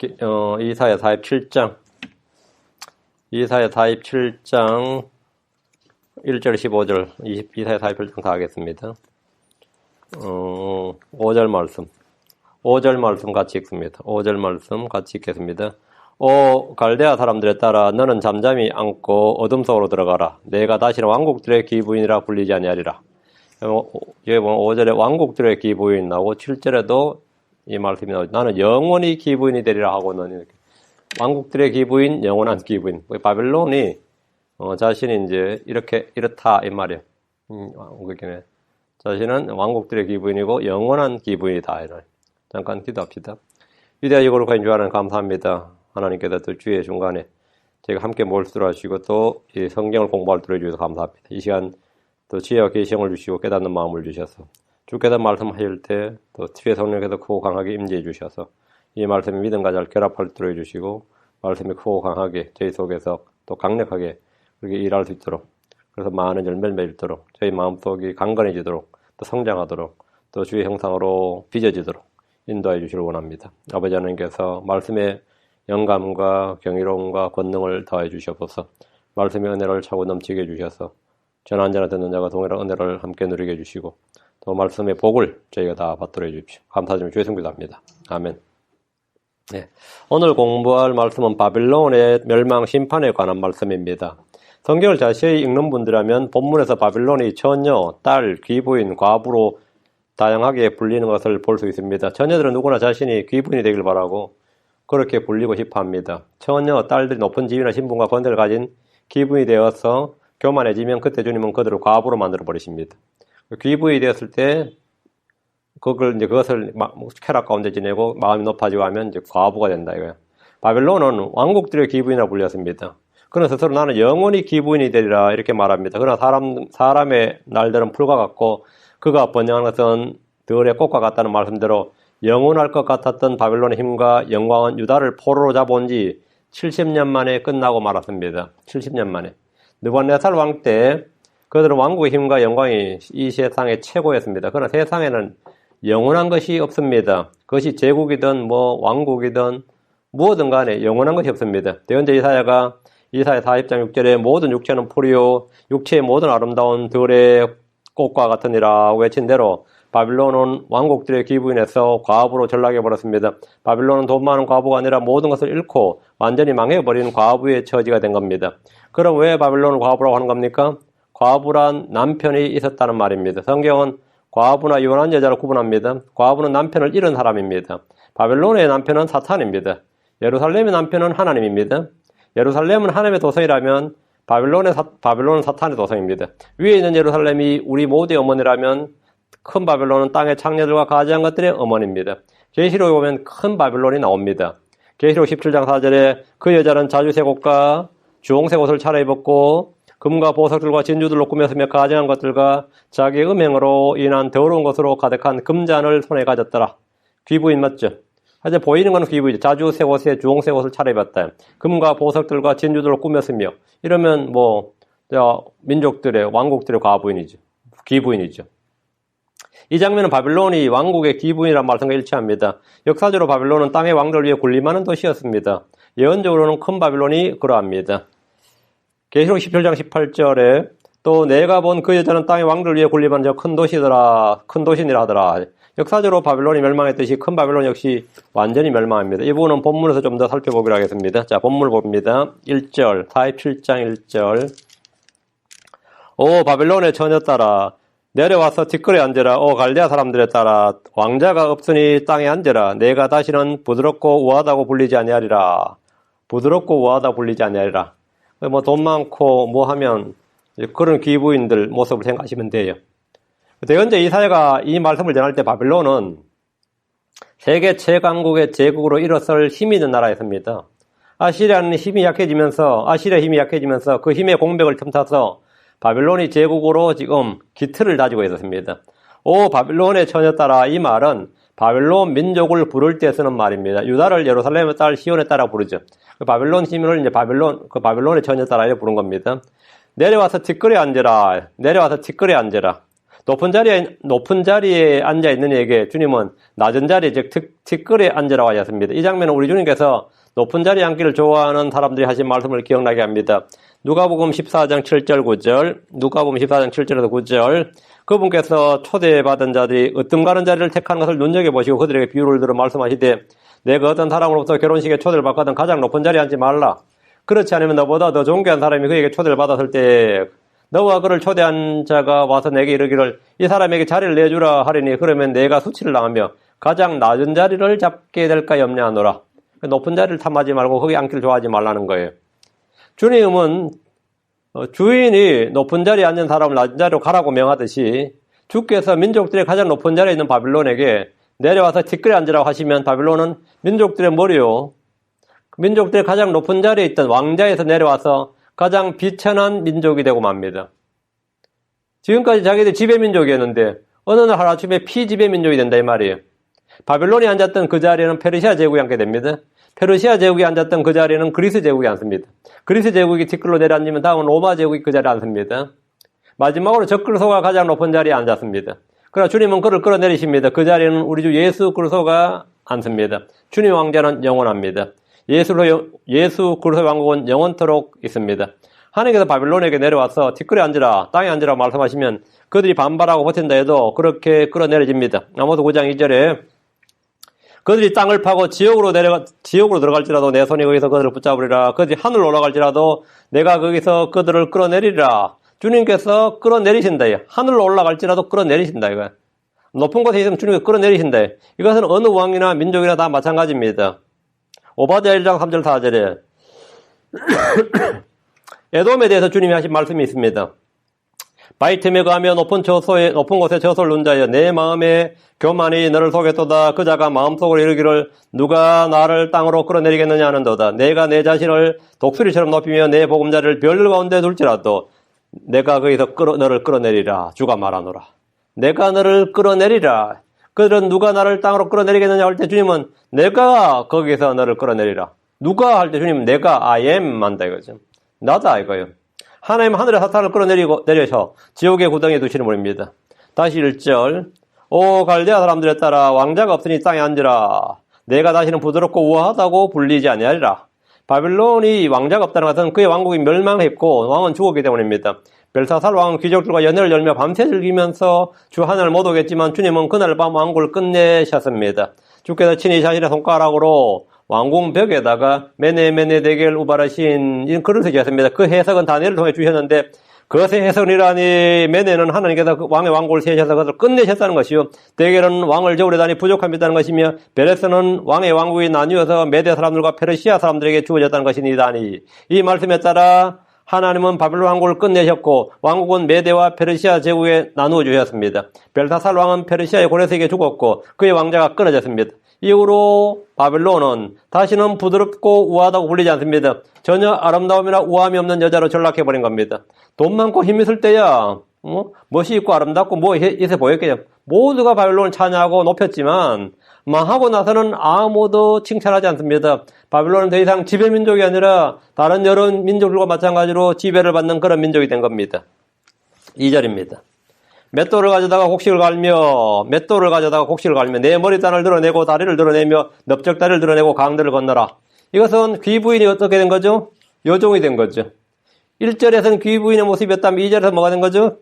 이사야 47장. 이사야 47장 1절 15절 이사야 47장 다 하겠습니다. 5절 말씀. 5절 말씀 같이 읽습니다. 5절 말씀 같이 읽겠습니다. 오 갈대아 사람들에 따라 너는 잠잠히 앉고 어둠 속으로 들어가라. 내가 다시는 왕국들의 기부인이라 불리지 아니하리라. 여기 보면 5절에 왕국들의 기부인 나오고 7절에도 이 말씀이 나오죠. 나는 영원히 기부인이 되리라 하고는 이렇게 왕국들의 기부인, 영원한 기부인. 바벨론이 자신이 이제 이렇다 이 말이에요. 왕국이네. 자신은 왕국들의 기부인이고 영원한 기부인이다. 잠깐 기도합시다. 위대하시고 거룩하신 주 하나님 감사합니다. 하나님께서 또 주의 중간에 제가 함께 몰수를 하시고 또 이 성경을 공부할 때 주셔서 감사합니다. 이 시간 또 지혜와 계시형을 주시고 깨닫는 마음을 주셔서 주께서 말씀하실 때 또 주의 성령께서 크고 강하게 임재해 주셔서 이 말씀이 믿음과 잘 결합할 때 해주시고 말씀이 크고 강하게 저희 속에서 또 강력하게 그렇게 일할 수 있도록 그래서 많은 열매를 맺도록 저희 마음속이 강건해지도록 또 성장하도록 또 주의 형상으로 빚어지도록 인도해 주시길 원합니다. 아버지 하나님께서 말씀의 영감과 경이로움과 권능을 더해 주시옵소서. 말씀의 은혜를 차고 넘치게 해주셔서 전한 자나 듣는 자가 동일한 은혜를 함께 누리게 해주시고 또 말씀의 복을 저희가 다 받도록 해주십시오. 감사드리며 주의 성기도합니다. 아멘. 네, 오늘 공부할 말씀은 바빌론의 멸망 심판에 관한 말씀입니다. 성경을 자세히 읽는 분들이라면 본문에서 바빌론이 처녀, 딸, 귀부인, 과부로 다양하게 불리는 것을 볼 수 있습니다. 처녀들은 누구나 자신이 귀부인이 되길 바라고 그렇게 불리고 싶어 합니다. 처녀, 딸들이 높은 지위나 신분과 권세를 가진 귀부인이 되어서 교만해지면 그때 주님은 그들을 과부로 만들어 버리십니다. 귀부인이 되었을 때 그것을 쾌락 가운데 지내고 마음이 높아지고 하면 이제 과부가 된다 이거예요. 바벨론은 왕국들의 귀부인이라고 불렸습니다. 그러나 스스로 나는 영원히 귀부인이 되리라 이렇게 말합니다. 그러나 사람의 날들은 풀과 같고 그가 번영하는 것은 들의 꽃과 같다는 말씀대로 영원할 것 같았던 바벨론의 힘과 영광은 유다를 포로로 잡아온 지 70년 만에 끝나고 말았습니다. 70년 만에. 느부갓네살 왕 때 그들은 왕국의 힘과 영광이 이 세상의 최고였습니다. 그러나 세상에는 영원한 것이 없습니다. 그것이 제국이든 왕국이든 무엇든 간에 영원한 것이 없습니다. 대언자 이사야 40장 6절에 모든 육체는 풀이요 육체의 모든 아름다운 들의 꽃과 같으니라 외친 대로 바빌론은 왕국들의 기부인에서 과부로 전락해버렸습니다. 바빌론은 돈 많은 과부가 아니라 모든 것을 잃고 완전히 망해버린 과부의 처지가 된 겁니다. 그럼 왜 바빌론을 과부라고 하는 겁니까? 과부란 남편이 있었다는 말입니다. 성경은 과부나 이혼한 여자를 구분합니다. 과부는 남편을 잃은 사람입니다. 바벨론의 남편은 사탄입니다. 예루살렘의 남편은 하나님입니다. 예루살렘은 하나님의 도성이라면 바벨론은 사탄의 도성입니다. 위에 있는 예루살렘이 우리 모두의 어머니라면 큰 바벨론은 땅의 창녀들과 가지한 것들의 어머니입니다. 계시록에 보면 큰 바벨론이 나옵니다. 계시록 17장 4절에 그 여자는 자주색 옷과 주홍색 옷을 차려입었고 금과 보석들과 진주들로 꾸몄으며 가증한 것들과 자기의 음행으로 인한 더러운 것으로 가득한 금잔을 손에 가졌더라. 귀부인 맞죠? 하여튼 보이는 건 귀부이죠. 자주색 옷에 주홍색 옷을 차려입었다. 금과 보석들과 진주들로 꾸몄으며 이러면 민족들의 왕국들의 과부인이죠. 귀부인이죠. 이 장면은 바빌론이 왕국의 기부인이라는 말씀과 일치합니다. 역사적으로 바빌론은 땅의 왕들을 위해 군림하는 도시였습니다. 예언적으로는 큰 바빌론이 그러합니다. 계시록 17장 18절에 또 내가 본 그 여자는 땅의 왕들을 위해 군림하는 저 큰 도시니라 하더라. 역사적으로 바빌론이 멸망했듯이 큰 바빌론 역시 완전히 멸망합니다. 이 부분은 본문에서 좀 더 살펴보기로 하겠습니다. 자, 본문을 봅니다. 1절, 47장 1절. 오 바빌론의 처녀 따라 내려와서 뒷거리에 앉으라. 오 갈대아 사람들에 따라 왕자가 없으니 땅에 앉으라. 내가 다시는 부드럽고 우아하다고 불리지 아니하리라. 부드럽고 우아하다고 불리지 아니하리라. 돈 많고 하면 그런 귀부인들 모습을 생각하시면 돼요. 대언자 이사야가 이 말씀을 전할 때 바빌론은 세계 최강국의 제국으로 일어설 힘이 있는 나라였습니다. 아시리아의 힘이 약해지면서 그 힘의 공백을 틈타서 바빌론이 제국으로 지금 기틀을 다지고 있었습니다. 오 바빌론의 처녀 따라 이 말은 바빌론 민족을 부를 때 쓰는 말입니다. 유다를 예루살렘의 딸 시온에 따라 부르죠. 그 바빌론 시민을 이제 바빌론의 처녀 따라 이렇게 부른 겁니다. 내려와서 뒷거리에 앉으라. 높은 자리에 앉아 있는 이에게 주님은 낮은 자리에, 즉, 티끌에 앉으라고 하셨습니다. 이 장면은 우리 주님께서 높은 자리에 앉기를 좋아하는 사람들이 하신 말씀을 기억나게 합니다. 누가복음 14장 7절 9절, 누가복음 14장 7절에서 9절, 그분께서 초대받은 자들이 으뜸가는 자리를 택하는 것을 눈여겨보시고 그들에게 비유를 들어 말씀하시되, 내가 어떤 사람으로부터 결혼식에 초대를 받거든 가장 높은 자리에 앉지 말라. 그렇지 않으면 너보다 더 존귀한 사람이 그에게 초대를 받았을 때 너와 그를 초대한 자가 와서 내게 이르기를 이 사람에게 자리를 내주라 하리니 그러면 내가 수치를 당하며 가장 낮은 자리를 잡게 될까 염려하노라. 높은 자리를 탐하지 말고 거기 앉기를 좋아하지 말라는 거예요. 주님은 주인이 높은 자리에 앉은 사람을 낮은 자리로 가라고 명하듯이 주께서 민족들의 가장 높은 자리에 있는 바빌론에게 내려와서 티끌에 앉으라고 하시면 바빌론은 민족들의 머리요, 민족들의 가장 높은 자리에 있던 왕자에서 내려와서 가장 비천한 민족이 되고 맙니다. 지금까지 자기들 지배민족이었는데 어느 날 하루아침에 피지배민족이 된다 이 말이에요. 바빌론이 앉았던 그 자리에는 페르시아 제국이 앉게 됩니다. 페르시아 제국이 앉았던 그 자리에는 그리스 제국이 앉습니다. 그리스 제국이 티끌로 내려앉으면 다음은 로마 제국이 그 자리에 앉습니다. 마지막으로 적그리스도가 가장 높은 자리에 앉았습니다. 그러나 주님은 그를 끌어내리십니다. 그 자리에는 우리 주 예수 그리스도가 앉습니다. 주님 왕자는 영원합니다. 예수 그리스도의 왕국은 영원토록 있습니다. 하나님께서 바빌론에게 내려와서 티끌에 앉으라, 땅에 앉으라 말씀하시면 그들이 반발하고 버틴다 해도 그렇게 끌어내려집니다. 아모스 9장 2절에 그들이 땅을 파고 지옥으로 들어갈지라도 내 손이 거기서 그들을 붙잡으리라. 그들이 하늘로 올라갈지라도 내가 거기서 그들을 끌어내리라. 주님께서 끌어내리신다. 하늘로 올라갈지라도 끌어내리신다. 이거 높은 곳에 있으면 주님께서 끌어내리신다. 이것은 어느 왕이나 민족이나 다 마찬가지입니다. 오바댜 1장 3절 4절에 에돔에 대해서 주님이 하신 말씀이 있습니다. 바위 틈에 거하며 높은 곳에 저소를 놓은 자여 내 마음에 교만이 너를 속였도다. 그 자가 마음속으로 이르기를 누가 나를 땅으로 끌어내리겠느냐 하는도다. 내가 내 자신을 독수리처럼 높이며 내 보금자리를 별 가운데 둘지라도 내가 거기서 너를 끌어내리라. 주가 말하노라. 내가 너를 끌어내리라. 그들은 누가 나를 땅으로 끌어내리겠느냐 할 때 주님은 내가 거기서 너를 끌어내리라. 누가 할 때 주님은 내가 I am 한다 이거죠. 나다 이거예요. 하나님 하늘에 사탄을 끌어내려서 지옥의 구덩이에 두시는 분입니다. 다시 1절 오 갈대아 사람들에 따라 왕자가 없으니 땅에 앉으라. 내가 다시는 부드럽고 우아하다고 불리지 아니하리라. 바빌론이 왕자가 없다는 것은 그의 왕국이 멸망했고 왕은 죽었기 때문입니다. 벨사살 왕은 귀족들과 연회를 열며 밤새 즐기면서 주 하늘을 못 오겠지만 주님은 그날 밤 왕국을 끝내셨습니다. 주께서 친히 자신의 손가락으로 왕궁 벽에다가 메네 대겔 우바르신 이런 글을 쓰셨습니다. 그 해석은 다니엘을 통해 주셨는데 그것의 해석이라니 메네는 하나님께서 그 왕의 왕국을 세우셔서 그것을 끝내셨다는 것이요. 대겔은 왕을 저울에다니 부족합니다는 것이며 베레스는 왕의 왕국이 나뉘어서 메대 사람들과 페르시아 사람들에게 주어졌다는 것이니다니 이 말씀에 따라 하나님은 바빌론 왕국을 끝내셨고 왕국은 메대와 페르시아 제국에 나누어 주셨습니다. 벨사살 왕은 페르시아의 고레스에게 죽었고 그의 왕자가 끊어졌습니다. 이후로 바빌론은 다시는 부드럽고 우아하다고 불리지 않습니다. 전혀 아름다움이나 우아함이 없는 여자로 전락해버린 겁니다. 돈 많고 힘 있을 때야 멋이 있고 아름답고 뭐 있어 보였겠죠. 모두가 바빌론을 찬양하고 높였지만 망하고 나서는 아무도 칭찬하지 않습니다. 바빌론은 더 이상 지배민족이 아니라 다른 여러 민족들과 마찬가지로 지배를 받는 그런 민족이 된 겁니다. 2절입니다. 맷돌을 가져다가 곡식을 갈며 내 머리단을 드러내고 다리를 드러내며 넓적다리를 드러내고 강들을 건너라. 이것은 귀부인이 어떻게 된 거죠? 여종이 된 거죠. 1절에서는 귀부인의 모습이었다면 2절에서 뭐가 된 거죠?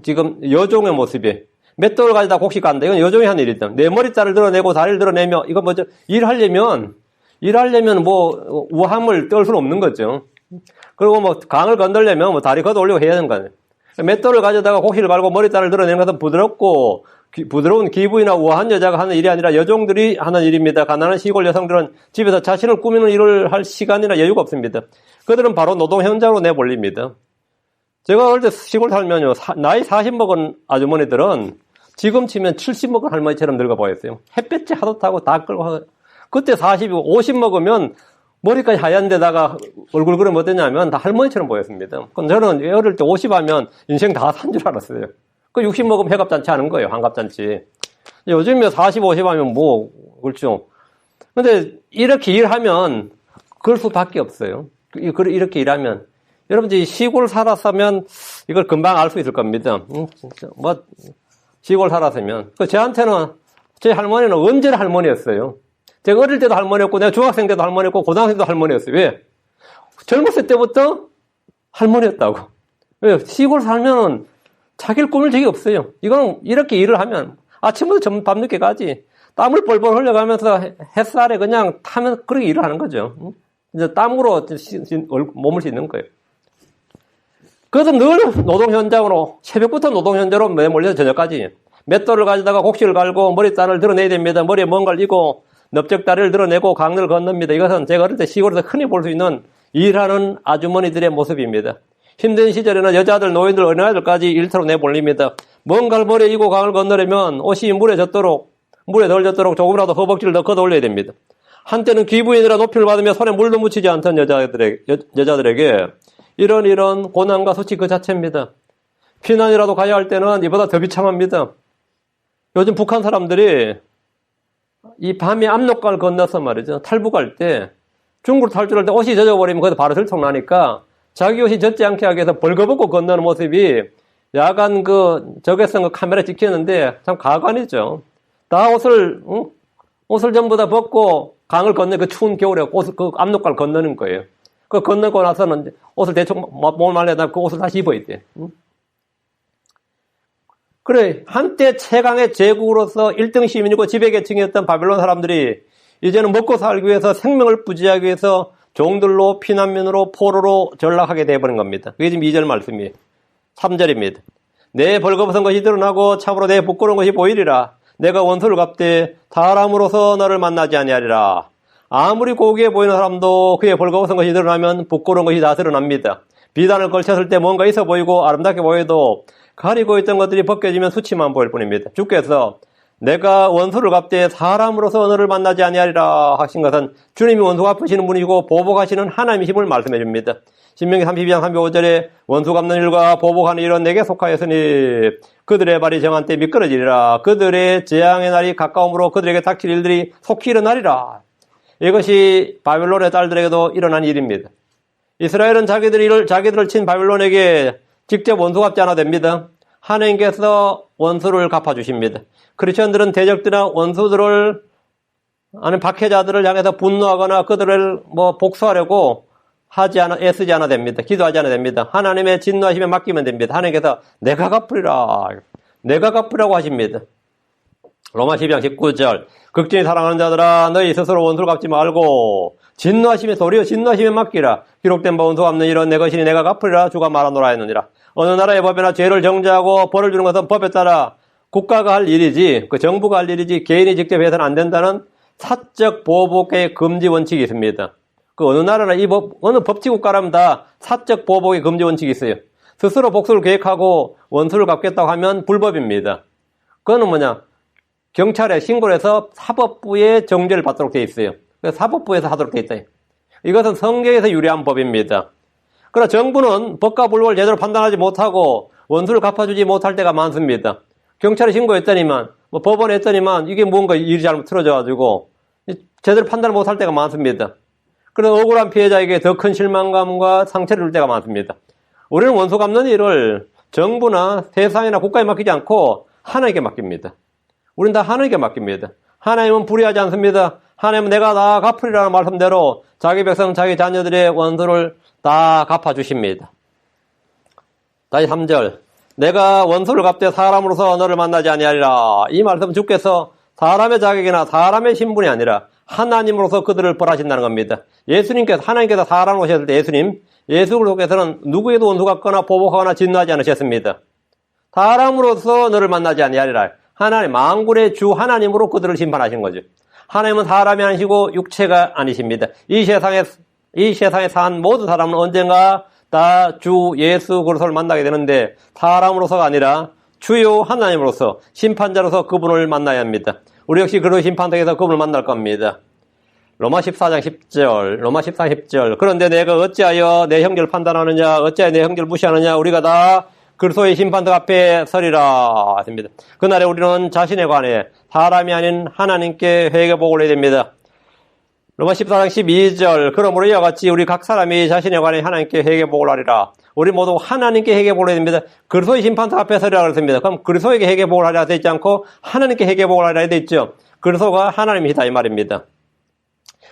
지금 여종의 모습이에요. 맷돌을 가져다 곡식 간다. 이건 여종이 하는 일이다. 내 머리살을 드러내고 다리를 드러내며 이건 뭐죠? 일하려면 뭐 우함을 떨 수는 없는 거죠. 그리고 뭐 강을 건너려면 뭐 다리 걷어 올리고 해야 되는 거예요. 맷돌을 가져다가 곡식을 갈고 머리살을 드러내는 것은 부드러운 기부이나 우아한 여자가 하는 일이 아니라 여종들이 하는 일입니다. 가난한 시골 여성들은 집에서 자신을 꾸미는 일을 할 시간이나 여유가 없습니다. 그들은 바로 노동 현장으로 내몰립니다. 제가 어릴 때 시골 살면요, 나이 40 먹은 아주머니들은 지금 치면 70 먹은 할머니처럼 늙어 보였어요. 햇볕이 하도 타고 다 끌고 그때 40이고 50 먹으면 머리까지 하얀 데다가 얼굴 그림 어땠냐면 다 할머니처럼 보였습니다. 저는 어릴 때 50 하면 인생 다 산 줄 알았어요. 그 60 먹으면 회갑잔치 하는 거예요. 환갑잔치. 요즘에 40, 50 하면 그렇죠. 근데 이렇게 일하면 그럴 수밖에 없어요. 이렇게 일하면. 여러분들이 시골 살았으면 이걸 금방 알 수 있을 겁니다. 뭐 시골 살았으면. 저한테는 제 할머니는 언제나 할머니였어요. 제가 어릴 때도 할머니였고 내가 중학생 때도 할머니였고 고등학생 때도 할머니였어요. 왜? 젊었을 때부터 할머니였다고. 왜? 시골 살면은 자기를 꾸밀 적이 없어요. 이거는 이렇게 일을 하면 아침부터 밤늦게까지 땀을 뻘뻘 흘려가면서 햇살에 그냥 타면 그렇게 일을 하는 거죠. 이제 땀으로 몸을 씻는 거예요. 그래서 늘 노동 현장으로 새벽부터 노동 현장으로 매몰려서 저녁까지 맷돌을 가지다가 곡식을 갈고 머리따를 드러내야 됩니다. 머리에 뭔가를 이고 넓적다리를 드러내고 강을 건넙니다. 이것은 제가 어릴 때 시골에서 흔히 볼 수 있는 일하는 아주머니들의 모습입니다. 힘든 시절에는 여자들, 노인들, 어린아이들까지 일터로 내몰립니다. 뭔가를 머리에 이고 강을 건너려면 옷이 물에 덜 젖도록 조금이라도 허벅지를 더 걷어 올려야 됩니다. 한때는 기부인이라 높이를 받으며 손에 물도 묻히지 않던 여자들에게 이런 고난과 수치 그 자체입니다. 피난이라도 가야 할 때는 이보다 더 비참합니다. 요즘 북한 사람들이 이 밤에 압록강을 건너서 말이죠. 탈북할 때 중국으로 탈출할 때 옷이 젖어버리면 거기서 바로 들통나니까 자기 옷이 젖지 않게 하기 위해서 벌거벗고 건너는 모습이 야간 적외선 카메라에 찍히는데 참 가관이죠. 다 옷을 전부 다 벗고 강을 건너 그 추운 겨울에 그 압록강을 건너는 거예요. 그 건너고 나서는 옷을 대충 몸을 말려다 그 옷을 다시 입어야 돼. 그래, 한때 최강의 제국으로서 1등 시민이고 지배계층이었던 바벨론 사람들이 이제는 먹고 살기 위해서 생명을 부지하기 위해서 종들로 피난민으로 포로로 전락하게 되어버린 겁니다. 그게 지금 2절 말씀이에요. 3절입니다. 내 벌거벗은 것이 드러나고 참으로 내 부끄러운 것이 보이리라. 내가 원수를 갚되 사람으로서 너를 만나지 아니하리라. 아무리 고귀해 보이는 사람도 그의 벌거벗은 것이 드러나면 부끄러운 것이 다 드러납니다. 비단을 걸쳤을 때 뭔가 있어 보이고 아름답게 보여도 가리고 있던 것들이 벗겨지면 수치만 보일 뿐입니다. 주께서 내가 원수를 갚되 사람으로서 너를 만나지 아니하리라 하신 것은 주님이 원수 갚으시는 분이고 보복하시는 하나님이심을 말씀해 줍니다. 신명기 32장 35절에 원수 갚는 일과 보복하는 일은 내게 속하였으니 그들의 발이 정한 때 미끄러지리라. 그들의 재앙의 날이 가까움으로 그들에게 닥칠 일들이 속히 일어나리라. 이것이 바벨론의 딸들에게도 일어난 일입니다. 이스라엘은 자기들을 친 바벨론에게 직접 원수 갚지 않아도 됩니다. 하나님께서 원수를 갚아주십니다. 크리스천들은 대적들이나 원수들을 아는 박해자들을 향해서 분노하거나 그들을 복수하려고 애쓰지 않아도 됩니다. 기도하지 않아도 됩니다. 하나님의 진노하심에 맡기면 됩니다. 하나님께서 내가 갚으라고 하십니다. 로마 12장 19절 극진히 사랑하는 자들아 너희 스스로 원수를 갚지 말고 진노하심에 도리어 진노하심에 맡기라. 기록된 바 원수 갚는 일은 내 것이니 내가 갚으리라 주가 말하노라 했느니라. 어느 나라의 법이나 죄를 정죄하고 벌을 주는 것은 법에 따라 국가가 할 일이지 그 정부가 할 일이지 개인이 직접 해서는 안 된다는 사적 보복의 금지 원칙이 있습니다. 그 어느 나라나 어느 법치국가라면 다 사적 보복의 금지 원칙이 있어요. 스스로 복수를 계획하고 원수를 갚겠다고 하면 불법입니다. 그거는 경찰에 신고를 해서 사법부에 정죄를 받도록 되어 있어요. 그래서 사법부에서 하도록 되어 있다. 이것은 성경에서 유래한 법입니다. 그러나 정부는 법과 불법을 제대로 판단하지 못하고 원수를 갚아주지 못할 때가 많습니다. 경찰에 신고했더니만 법원에 했더니만 이게 뭔가 일이 잘못 틀어져가지고 제대로 판단을 못할 때가 많습니다. 그래서 억울한 피해자에게 더 큰 실망감과 상처를 줄 때가 많습니다. 우리는 원수 갚는 일을 정부나 세상이나 국가에 맡기지 않고 하나님께 맡깁니다. 우리는 다 하나님께 맡깁니다. 하나님은 불의하지 않습니다. 하나님은 내가 다 갚으리라는 말씀대로 자기 백성, 자기 자녀들의 원수를 다 갚아주십니다. 다시 3절. 내가 원수를 갚되 사람으로서 너를 만나지 아니하리라. 이 말씀 주께서 사람의 자격이나 사람의 신분이 아니라 하나님으로서 그들을 벌하신다는 겁니다. 하나님께서 사람으로 오셨을 때 예수 그리스도께서는 누구에도 원수 갚거나 보복하거나 진노하지 않으셨습니다. 사람으로서 너를 만나지 아니하리라. 하나님, 만군의 주 하나님으로 그들을 심판하신 거죠. 하나님은 사람이 아니시고 육체가 아니십니다. 이 세상에 산 모든 사람은 언젠가 다 주 예수 그리스도를 만나게 되는데 사람으로서가 아니라 주요 하나님으로서 심판자로서 그분을 만나야 합니다. 우리 역시 그런 심판대에서 그분을 만날 겁니다. 로마 14장 10절 그런데 내가 어찌하여 내 형제를 판단하느냐 어찌하여 내 형제를 무시하느냐 우리가 다 그리스도의 심판대 앞에 서리라 했습니다. 그날에 우리는 자신에 관해 사람이 아닌 하나님께 회개보고를 해야 됩니다. 로마 14장 12절 그러므로 이와 같이 우리 각 사람이 자신에 관해 하나님께 회개복을 하리라. 우리 모두 하나님께 회개복을 해야 됩니다. 그리스도의 심판터 앞에 서리라 그랬습니다. 그럼 그리스도에게 회개복을 하리라 되어 있지 않고 하나님께 회개복을 하리라 되어 있죠. 그리스도가 하나님이시다 이 말입니다.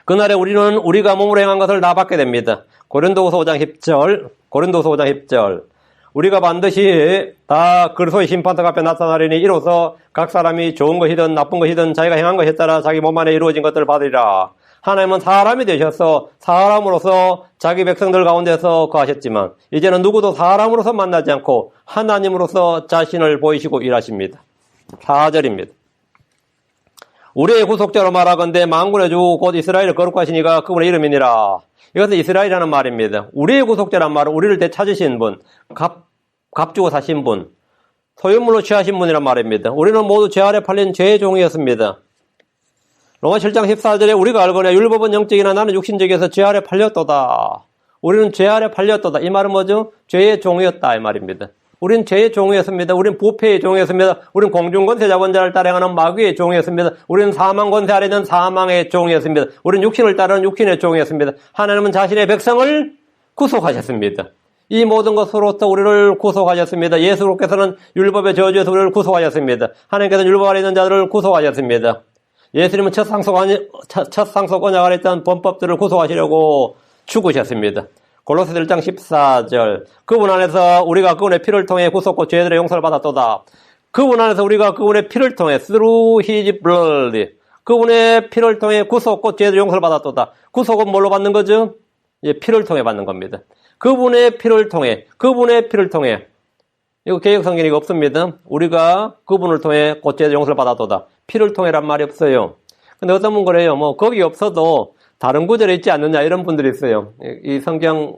그날에 우리는 우리가 몸으로 행한 것을 다 받게 됩니다. 고린도후서 5장 10절 우리가 반드시 다 그리스도의 심판터 앞에 나타나리니 이로써 각 사람이 좋은 것이든 나쁜 것이든 자기가 행한 것에 따라 자기 몸 안에 이루어진 것들을 받으리라. 하나님은 사람이 되셔서 사람으로서 자기 백성들 가운데서 거하셨지만 이제는 누구도 사람으로서 만나지 않고 하나님으로서 자신을 보이시고 일하십니다. 4절입니다. 우리의 구속자로 말하건대 만군의 주 곧 이스라엘을 거룩하시니가 그분의 이름이니라. 이것은 이스라엘이라는 말입니다. 우리의 구속자란 말은 우리를 되찾으신 분, 값 주고 사신 분, 소유물로 취하신 분이란 말입니다. 우리는 모두 죄 아래 팔린 죄의 종이었습니다. 로마 7장 14절에 우리가 알거나 율법은 영적이나 나는 육신적이어서 죄 아래 팔렸도다. 우리는 죄 아래 팔렸도다. 이 말은 뭐죠? 죄의 종이었다 이 말입니다. 우리는 죄의 종이었습니다. 우리는 부패의 종이었습니다. 우리는 공중권세 잡은 자를 따라가는 마귀의 종이었습니다. 우리는 사망권세 아래 있는 사망의 종이었습니다. 우리는 육신을 따르는 육신의 종이었습니다. 하나님은 자신의 백성을 구속하셨습니다. 이 모든 것으로부터 우리를 구속하셨습니다. 예수께서는 율법의 저주에서 우리를 구속하셨습니다. 하나님께서는 율법 아래 있는 자들을 구속하셨습니다. 예수님은 첫 상속 언약 아래 있던 범법들을 구속하시려고 죽으셨습니다. 골로새서 1장 14절 그분 안에서 우리가 그분의 피를 통해 구속과 죄들의 용서를 받았도다. 그분 안에서 우리가 그분의 피를 통해 through his blood 그분의 피를 통해 구속과 죄들의 용서를 받았도다. 구속은 뭘로 받는 거죠? 피를 통해 받는 겁니다. 그분의 피를 통해 이거 개역성경이 이거 없습니다. 우리가 그분을 통해 곧 죄들의 용서를 받았도다. 피를 통해란 말이 없어요. 근데 어떤 분 그래요. 뭐 거기 없어도 다른 구절에 있지 않느냐 이런 분들이 있어요. 이 성경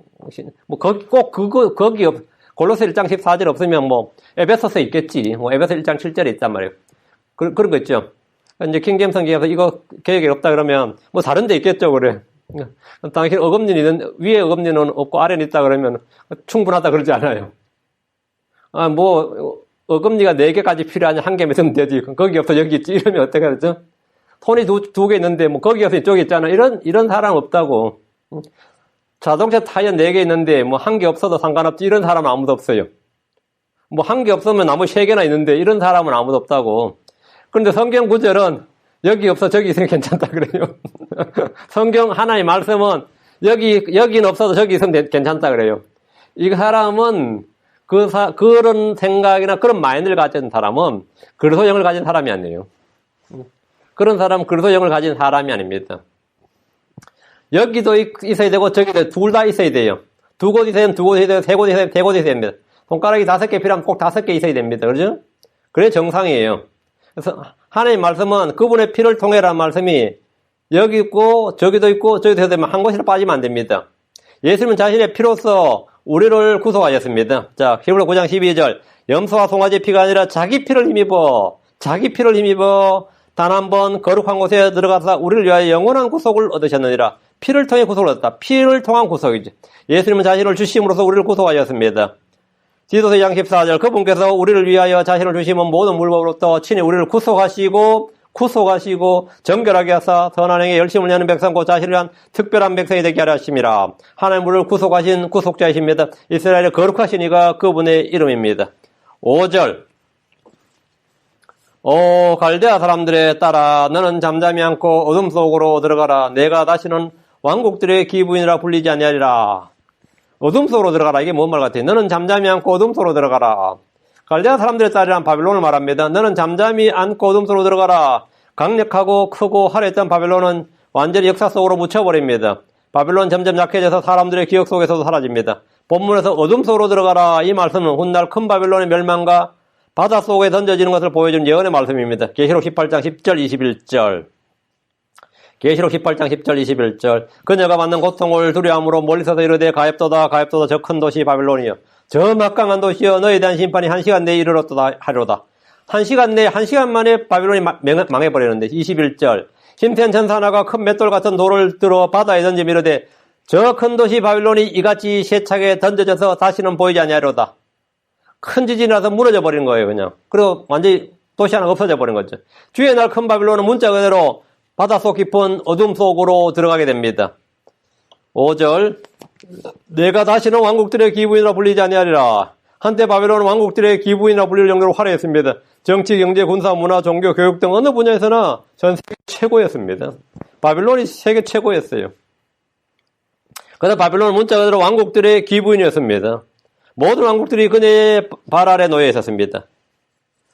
뭐 거기 꼭 거기 골로새 1장 14절 없으면 뭐 에베소서에 있겠지. 뭐 에베소 1장 7절에 있단 말이에요. 그런 거 있죠. 이제 킹제임스 성경에서 이거 개혁이 없다 그러면 뭐 다른 데 있겠죠 그래. 당신 어금니는 위에 어금니는 없고 아래는 있다 그러면 충분하다 그러지 않아요. 아 뭐 어금니가 4개까지 필요하냐 1개면 있으면 되지. 거기 없어 여기 있지 이러면 어떻게 하죠? 손이 두 개 있는데 뭐 거기 없어 이쪽에 있잖아. 이런 사람 없다고. 자동차 타이어 4개 있는데 뭐 1개 없어도 상관없지 이런 사람은 아무도 없어요. 뭐 1개 없으면 나무 3개나 있는데 이런 사람은 아무도 없다고. 그런데 성경 구절은 여기 없어 저기 있으면 괜찮다 그래요. 성경 하나의 말씀은 여기는 없어도 저기 있으면 괜찮다 그래요. 이 사람은 그런 생각이나 그런 마인드를 가진 사람은 그리스도영을 가진 사람이 아니에요. 그런 사람은 그리스도영을 가진 사람이 아닙니다. 여기도 있어야 되고 저기도 둘 다 있어야 돼요. 2곳 있어야 되면 2곳 있어야 되고 3곳 있어야 되면 3곳 있어야 됩니다. 손가락이 5개 필요하면 꼭 5개 있어야 됩니다. 그렇죠? 그래 정상이에요. 그래서 하나님 말씀은 그분의 피를 통해라는 말씀이 여기 있고 저기도 있고 저기도 있어야 되면 한 곳이라 빠지면 안 됩니다. 예수님은 자신의 피로써 우리를 구속하셨습니다. 자, 히브리서 9장 12절 염소와 송아지 피가 아니라 자기 피를 힘입어 단 한 번 거룩한 곳에 들어가서 우리를 위하여 영원한 구속을 얻으셨느니라. 피를 통해 구속을 얻었다. 피를 통한 구속이죠. 예수님은 자신을 주심으로써 우리를 구속하셨습니다. 디도서 2장 14절 그분께서 우리를 위하여 자신을 주심은 모든 물법으로부터 친히 우리를 구속하시고 정결하게 하사 선한 행에 열심을 내는 백성과 자신을 위한 특별한 백성이 되게 하려 하심이라. 하나님 우리를 구속하신 구속자이십니다. 이스라엘의 거룩하신 이가 그분의 이름입니다. 5절 오 갈대아 사람들에 따라 너는 잠잠히 앉고 어둠 속으로 들어가라. 내가 다시는 왕국들의 기부인이라 불리지 아니하리라. 어둠 속으로 들어가라. 이게 뭔 말 같아요? 너는 잠잠히 앉고 어둠 속으로 들어가라. 갈대아 사람들의 딸이란 바빌론을 말합니다. 너는 잠잠히 앉고 어둠 속으로 들어가라. 강력하고 크고 화려했던 바빌론은 완전히 역사 속으로 묻혀버립니다. 바빌론 점점 약해져서 사람들의 기억 속에서도 사라집니다. 본문에서 어둠 속으로 들어가라. 이 말씀은 훗날 큰 바빌론의 멸망과 바닷속에 던져지는 것을 보여주는 예언의 말씀입니다. 계시록 18장 10절 21절 계시록 18장 10절 21절 그녀가 받는 고통을 두려움으로 멀리서도 이르되 가엾도다 저 큰 도시 바빌론이여 저 막강한 도시여 너에 대한 심판이 1시간 내에 이르렀도다 하리로다. 1시간 만에 바빌론이 망해버리는데 21절 힘센 전사 하나가 큰 맷돌 같은 돌을 들어 바다에 던지며 이르되 저 큰 도시 바빌론이 이같이 세차게 던져져서 다시는 보이지 아니하리로다. 큰 지진이 나서 무너져 버리는 거예요, 그냥. 그리고 완전히 도시 하나가 없어져 버린 거죠. 주의 날 큰 바빌론은 문자 그대로 바닷속 깊은 어둠 속으로 들어가게 됩니다. 5절 내가 다시는 왕국들의 기부인이라 불리지 아니하리라. 한때 바벨론은 왕국들의 기부인이라 불릴 정도로 화려했습니다. 정치, 경제, 군사, 문화, 종교, 교육 등 어느 분야에서나 전 세계 최고였습니다. 바벨론이 세계 최고였어요. 그래서 바벨론은 문자 그대로 왕국들의 기부인이었습니다. 모든 왕국들이 그녀의 발 아래 놓여 있었습니다.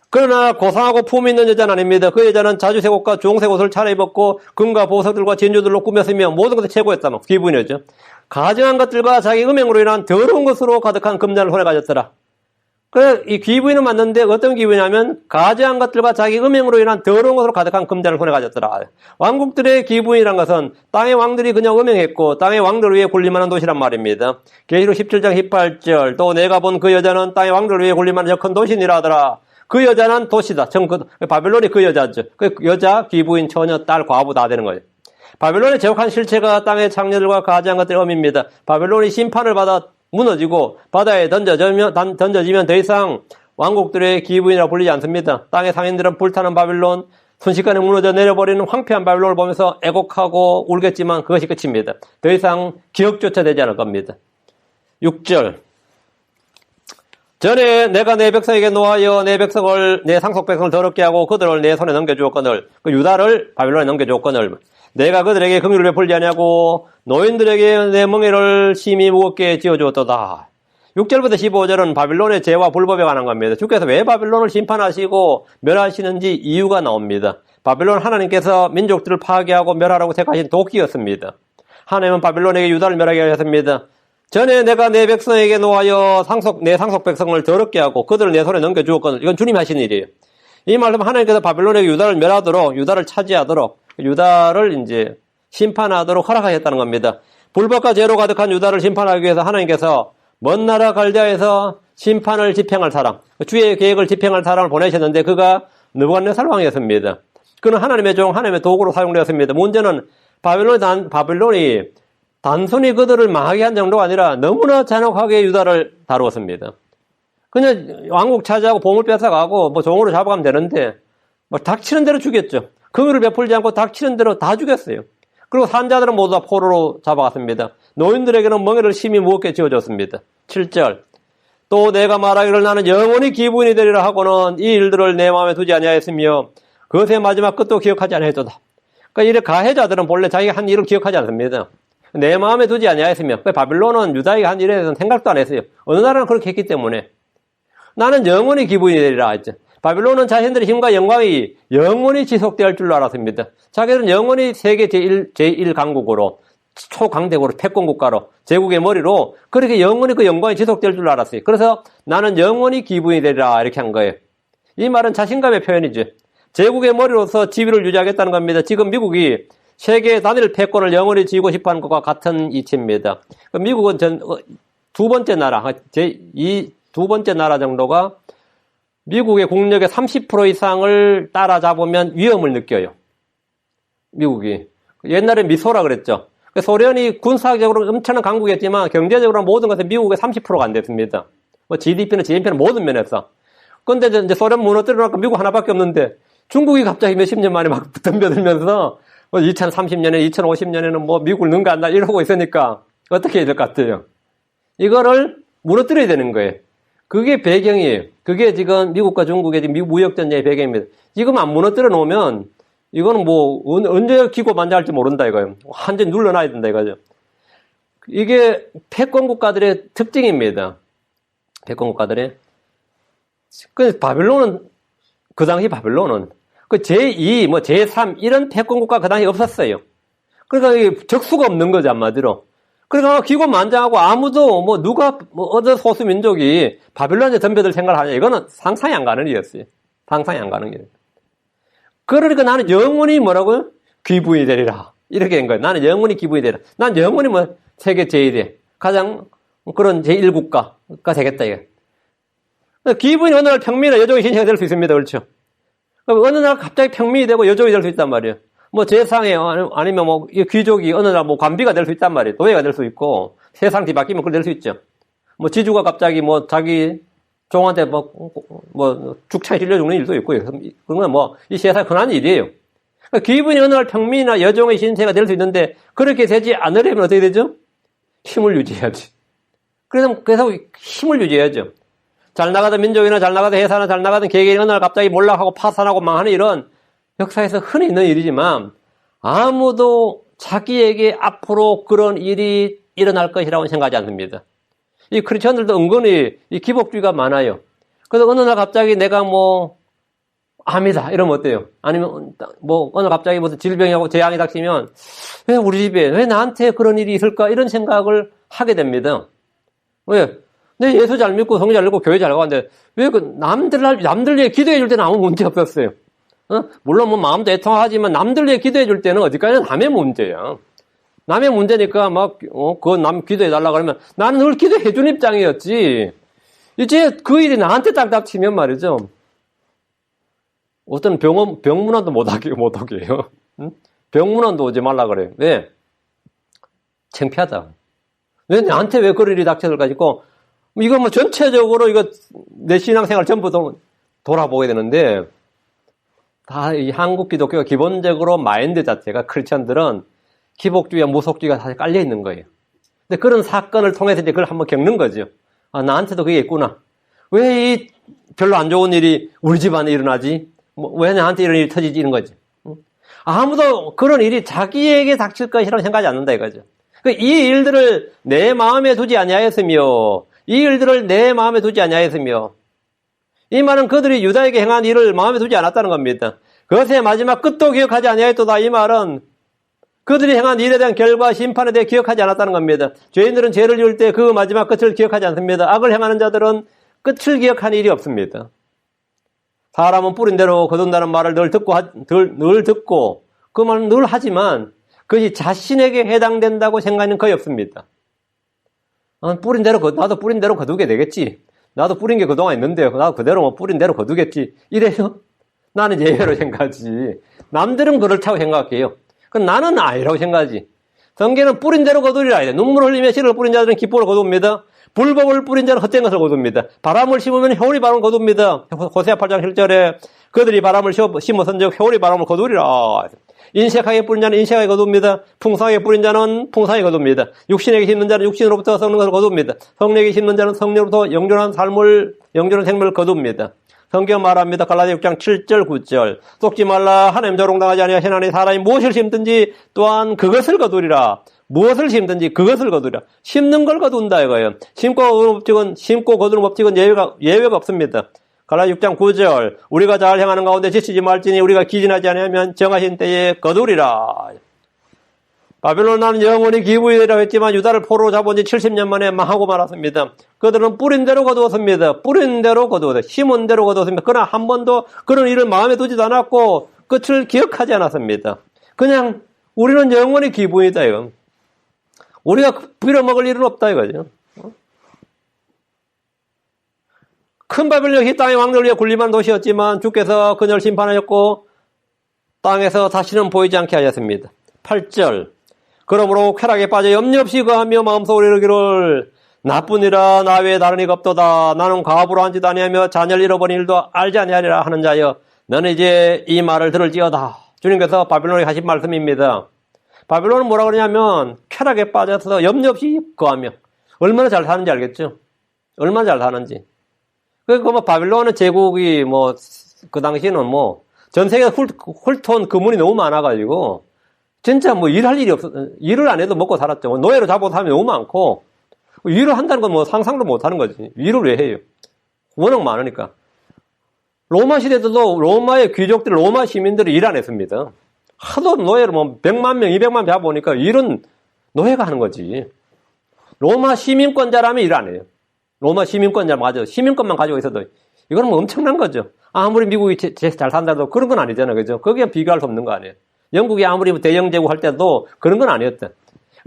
그러나 고상하고 품 있는 여자는 아닙니다. 그 여자는 자주색 옷과 주홍색 옷을 차려입었고 금과 보석들과 진주들로 꾸몄으며 모든 것이 최고였다. 기부인이었죠. 가증한 것들과 자기 음행으로 인한 더러운 것으로 가득한 금잔을 손에 가졌더라. 그래, 이 기부인은 맞는데 어떤 기부인이냐면 가증한 것들과 자기 음행으로 인한 더러운 것으로 가득한 금잔을 손에 가졌더라. 왕국들의 기부인이란 것은 땅의 왕들이 그냥 음행했고 땅의 왕들 위에 군림하는 도시란 말입니다. 계시록 17장 18절 또 내가 본 그 여자는 땅의 왕들 위에 군림하는 큰 도시니라 하더라. 그 여자는 도시다. 바벨론이 그 여자죠. 그 여자, 기부인, 처녀, 딸, 과부 다 되는 거예요. 바벨론의 제국한 실체가 땅의 창녀들과 가증한 것들의 엄입니다. 바벨론이 심판을 받아 무너지고 바다에 던져지면 더 이상 왕국들의 기부인이라 불리지 않습니다. 땅의 상인들은 불타는 바벨론, 순식간에 무너져 내려버리는 황폐한 바벨론을 보면서 애곡하고 울겠지만 그것이 끝입니다. 더 이상 기억조차 되지 않을 겁니다. 6절 전에 내가 내 백성에게 노하여 내 백성을 내 상속 백성을 더럽게 하고 그들을 내 손에 넘겨주었거늘 그 유다를 바벨론에 넘겨주었거늘 내가 그들에게 긍휼을 베풀지 아니하고 노인들에게 내 멍에를 심히 무겁게 지어주었도다. 6절부터 15절은 바벨론의 죄와 불법에 관한 겁니다. 주께서 왜 바벨론을 심판하시고 멸하시는지 이유가 나옵니다. 바벨론 하나님께서 민족들을 파괴하고 멸하라고 택하신 도끼였습니다. 하나님은 바벨론에게 유다를 멸하게 하셨습니다. 전에 내가 내 백성에게 노하여 내 상속 백성을 더럽게 하고 그들을 내 손에 넘겨주었거늘 이건 주님이 하신 일이에요. 이 말은 하나님께서 바벨론에게 유다를 멸하도록 유다를 차지하도록 유다를 이제 심판하도록 허락하셨다는 겁니다. 불법과 죄로 가득한 유다를 심판하기 위해서 하나님께서 먼 나라 갈대아에서 심판을 집행할 사람, 주의 계획을 집행할 사람을 보내셨는데 그가 느부갓네살 왕이었습니다. 그는 하나님의 종, 하나님의 도구로 사용되었습니다. 문제는 바벨론이 단순히 그들을 망하게 한 정도가 아니라 너무나 잔혹하게 유다를 다루었습니다. 그냥 왕국 차지하고 보물 뺏어가고 뭐 종으로 잡아가면 되는데 뭐 닥치는 대로 죽였죠. 긍휼을 베풀지 않고 닥치는 대로 다 죽였어요. 그리고 산자들은 모두 다 포로로 잡아갔습니다. 노인들에게는 멍에를 심히 무겁게 지어줬습니다. 7절 또 내가 말하기를 나는 영원히 기부인이 되리라 하고는 이 일들을 내 마음에 두지 아니하였으며 그것의 마지막 끝도 기억하지 아니하였도다. 그러니까 이래 가해자들은 본래 자기가 한 일을 기억하지 않습니다. 내 마음에 두지 아니하였으며 바벨론은 유다에게 한 일에 대해서는 생각도 안 했어요. 어느 나라는 그렇게 했기 때문에 나는 영원히 기부인이 되리라 했죠. 바벨론은 자신들의 힘과 영광이 영원히 지속될 줄 알았습니다. 자기들은 영원히 세계 제1강국으로 초강대국으로 패권국가로 제국의 머리로 그렇게 영원히 그 영광이 지속될 줄 알았어요. 그래서 나는 영원히 기부인이 되리라 이렇게 한 거예요. 이 말은 자신감의 표현이죠. 제국의 머리로서 지위를 유지하겠다는 겁니다. 지금 미국이 세계 단일 패권을 영원히 쥐고 싶어하는 것과 같은 이치입니다. 미국은 두 번째 나라, 두 번째 나라 정도가 미국의 국력의 30% 이상을 따라잡으면 위험을 느껴요. 미국이. 옛날에 미소라 그랬죠. 소련이 군사적으로 엄청난 강국이었지만 경제적으로 모든 것에 미국의 30%가 안 됐습니다. 뭐 GDP는 모든 면에서. 근데 이제 소련 무너뜨려놓고 미국 하나밖에 없는데 중국이 갑자기 몇십 년 만에 막 덤벼들면서 2030년에 2050년에는 뭐 미국을 능가한다 이러고 있으니까 어떻게 해야 될 것 같아요? 이거를 무너뜨려야 되는 거예요. 그게 배경이에요. 그게 지금 미국과 중국의 미국 무역전쟁의 배경입니다. 지금 안 무너뜨려 놓으면 이거는 뭐 언제 기고 만장할지 모른다 이거예요. 완전히 눌러놔야 된다 이거죠. 이게 패권국가들의 특징입니다. 패권국가들의. 그 바벨론은 그 당시 바벨론은 그 제2, 뭐 제3 이런 패권국가 그 당시 없었어요. 그러니까 적수가 없는 거죠 한마디로. 그러니까 기고만장하고 아무도 누가 어느 소수 민족이 바벨론에 덤벼들 생각을 하냐 이거는 상상이 안 가는 일이었어요. 상상이 안 가는 일. 그러니까 나는 영원히 뭐라고요? 기부인이 되리라. 이렇게 된 거예요. 나는 영원히 기부인이 되리라. 난 영원히 세계 제1의 가장 그런 제1국가가 되겠다 이게. 기부인이 어느 날 평민이나 여종의 신세가 될 수 있습니다. 그렇죠? 어느 날 갑자기 평민이 되고 여종이 될 수 있단 말이에요. 재상에 아니면 귀족이 어느 날 관비가 될 수 있단 말이에요. 도예가 될 수 있고 세상 뒤바뀌면 그걸 될 수 있죠. 지주가 갑자기 자기 종한테 죽창에 찔려 죽는 일도 있고 그런 건 이 세상 흔한 일이에요. 그러니까 기분이 어느 날 평민이나 여종의 신세가 될 수 있는데 그렇게 되지 않으려면 어떻게 되죠? 힘을 유지해야지. 그래서 계속 힘을 유지해야죠. 잘 나가던 민족이나 잘 나가던 회사나 잘 나가던 개개인이 어느 날 갑자기 몰락하고 파산하고 망하는 일은 역사에서 흔히 있는 일이지만 아무도 자기에게 앞으로 그런 일이 일어날 것이라고 생각하지 않습니다. 이 크리스천들도 은근히 이 기복주의가 많아요. 그래서 어느 날 갑자기 내가 뭐 암이다 이러면 어때요? 아니면 뭐 어느 갑자기 무슨 질병이하고 재앙이 닥치면 왜 우리 집에 왜 나한테 그런 일이 있을까 이런 생각을 하게 됩니다. 왜? 내 예수 잘 믿고 성경 잘 믿고 교회 잘 가는데 왜 그 남들 위해 기도해 줄 때는 아무 문제 없었어요. 물론 뭐 마음도 애통하지만 남들 위해 기도해 줄 때는 어디까지나 남의 문제야. 남의 문제니까 막 그거 남 기도해 달라 그러면 나는 늘 기도해 준 입장이었지. 이제 그 일이 나한테 딱 닥치면 말이죠. 어떤 병문안도 못 오게 해요. 병문안도 오지 말라 그래요. 왜? 창피하다. 왜 나한테 왜 그런 일이 닥쳐들까 싶고 이거 뭐 전체적으로 이거 내 신앙생활 전부 돌아보게 되는데 다 이 한국 기독교가 기본적으로 마인드 자체가 크리스천들은 기복주의와 무속주의가 사실 깔려 있는 거예요. 근데 그런 사건을 통해서 이제 그걸 한번 겪는 거죠. 아, 나한테도 그게 있구나. 왜 이 별로 안 좋은 일이 우리 집안에 일어나지? 왜 나한테 이런 일이 터지지? 이런 거지. 아무도 그런 일이 자기에게 닥칠 것이라고 생각하지 않는다 이거죠. 이 일들을 내 마음에 두지 아니하였으며 이 일들을 내 마음에 두지 아니하였으며 이 말은 그들이 유다에게 행한 일을 마음에 두지 않았다는 겁니다. 그것의 마지막 끝도 기억하지 아니하였도다. 이 말은 그들이 행한 일에 대한 결과 심판에 대해 기억하지 않았다는 겁니다. 죄인들은 죄를 지을 때 그 마지막 끝을 기억하지 않습니다. 악을 행하는 자들은 끝을 기억하는 일이 없습니다. 사람은 뿌린 대로 거둔다는 말을 늘 듣고 그 말은 늘 하지만 그것이 자신에게 해당된다고 생각하는 거의 없습니다. 뿌린 대로 나도 뿌린 대로 거두게 되겠지. 나도 뿌린 게 그동안 있는데 나도 그대로 뭐 뿌린 대로 거두겠지. 이래요? 나는 예외로 생각하지. 남들은 그렇다고 생각해요. 그럼 나는 아니라고 생각하지. 성경은 뿌린 대로 거두리라 이래. 눈물을 흘리며 씨를 뿌린 자들은 기쁨을 거둡니다. 불법을 뿌린 자는 헛된 것을 거둡니다. 바람을 심으면 효울이 바람을 거둡니다. 호세아 8장 7절에 그들이 바람을 심어선즉 효울이 바람을 거두리라. 인색하게 뿌린 자는 인색하게 거둡니다. 풍성하게 뿌린 자는 풍성하게 거둡니다. 육신에게 심는 자는 육신으로부터 썩는 것을 거둡니다. 성령에게 심는 자는 성령으로부터 영존한 생명을 거둡니다. 성경 말합니다. 갈라디아 6장 7절 9절 속지 말라. 하나님 조롱당하지 아니하시나니 사람이 무엇을 심든지 또한 그것을 거두리라. 무엇을 심든지 그것을 거두리라. 심는 걸 거둔다 이거예요. 심고 거두는 법칙은 예외가 없습니다. 갈라디아 6장 9절 우리가 잘 행하는 가운데 지치지 말지니 우리가 기진하지 아니하면 정하신 때에 거두리라. 바벨론 나는 영원히 기부이 되리라 했지만 유다를 포로로 잡은 지 70년 만에 망하고 말았습니다. 그들은 뿌린 대로 거두었습니다. 뿌린 대로 거두었습니다. 심은 대로 거두었습니다. 그러나 한 번도 그런 일을 마음에 두지도 않았고 끝을 기억하지 않았습니다. 그냥 우리는 영원히 기부이다 이거. 우리가 빌어먹을 일은 없다 이거죠. 큰 바벨론이 땅의 왕들을 위해 군림한 도시였지만 주께서 그녀를 심판하였고 땅에서 다시는 보이지 않게 하셨습니다. 8절 그러므로 쾌락에 빠져 염려 없이 거하며 마음속으로 이르기를 나쁜 일아 나 외에 다른 이가 없도다. 나는 과부로 앉지도 아니하며 자녀를 잃어버린 일도 알지 아니하리라 하는 자여 너는 이제 이 말을 들을지어다. 주님께서 바벨론에 하신 말씀입니다. 바벨론은 뭐라 그러냐면 쾌락에 빠져서 염려 없이 거하며 얼마나 잘 사는지 알겠죠? 얼마나 잘 사는지. 그러니까 뭐 바벨론은 제국이 뭐 그 당시에는 뭐 전 세계 훑어온 그문이 너무 많아가지고 진짜 뭐 일할 일이 없어. 일을 안 해도 먹고 살았죠. 뭐 노예로 잡아온 사람이 너무 많고 일을 한다는 건 뭐 상상도 못 하는 거지. 일을 왜 해요? 워낙 많으니까. 로마 시대에도 로마의 귀족들, 로마 시민들이 일 안 했습니다. 하도 노예를 뭐 100만 명, 200만 명 잡아오니까 일은 노예가 하는 거지. 로마 시민권자라면 일 안 해요. 로마 시민권자 맞아. 시민권만 가지고 있어도 이거는 뭐 엄청난 거죠. 아무리 미국이 잘 산다도 그런 건 아니잖아. 그죠? 거기에 비교할 수 없는 거 아니에요. 영국이 아무리 대영 제국 할 때도 그런 건 아니었다.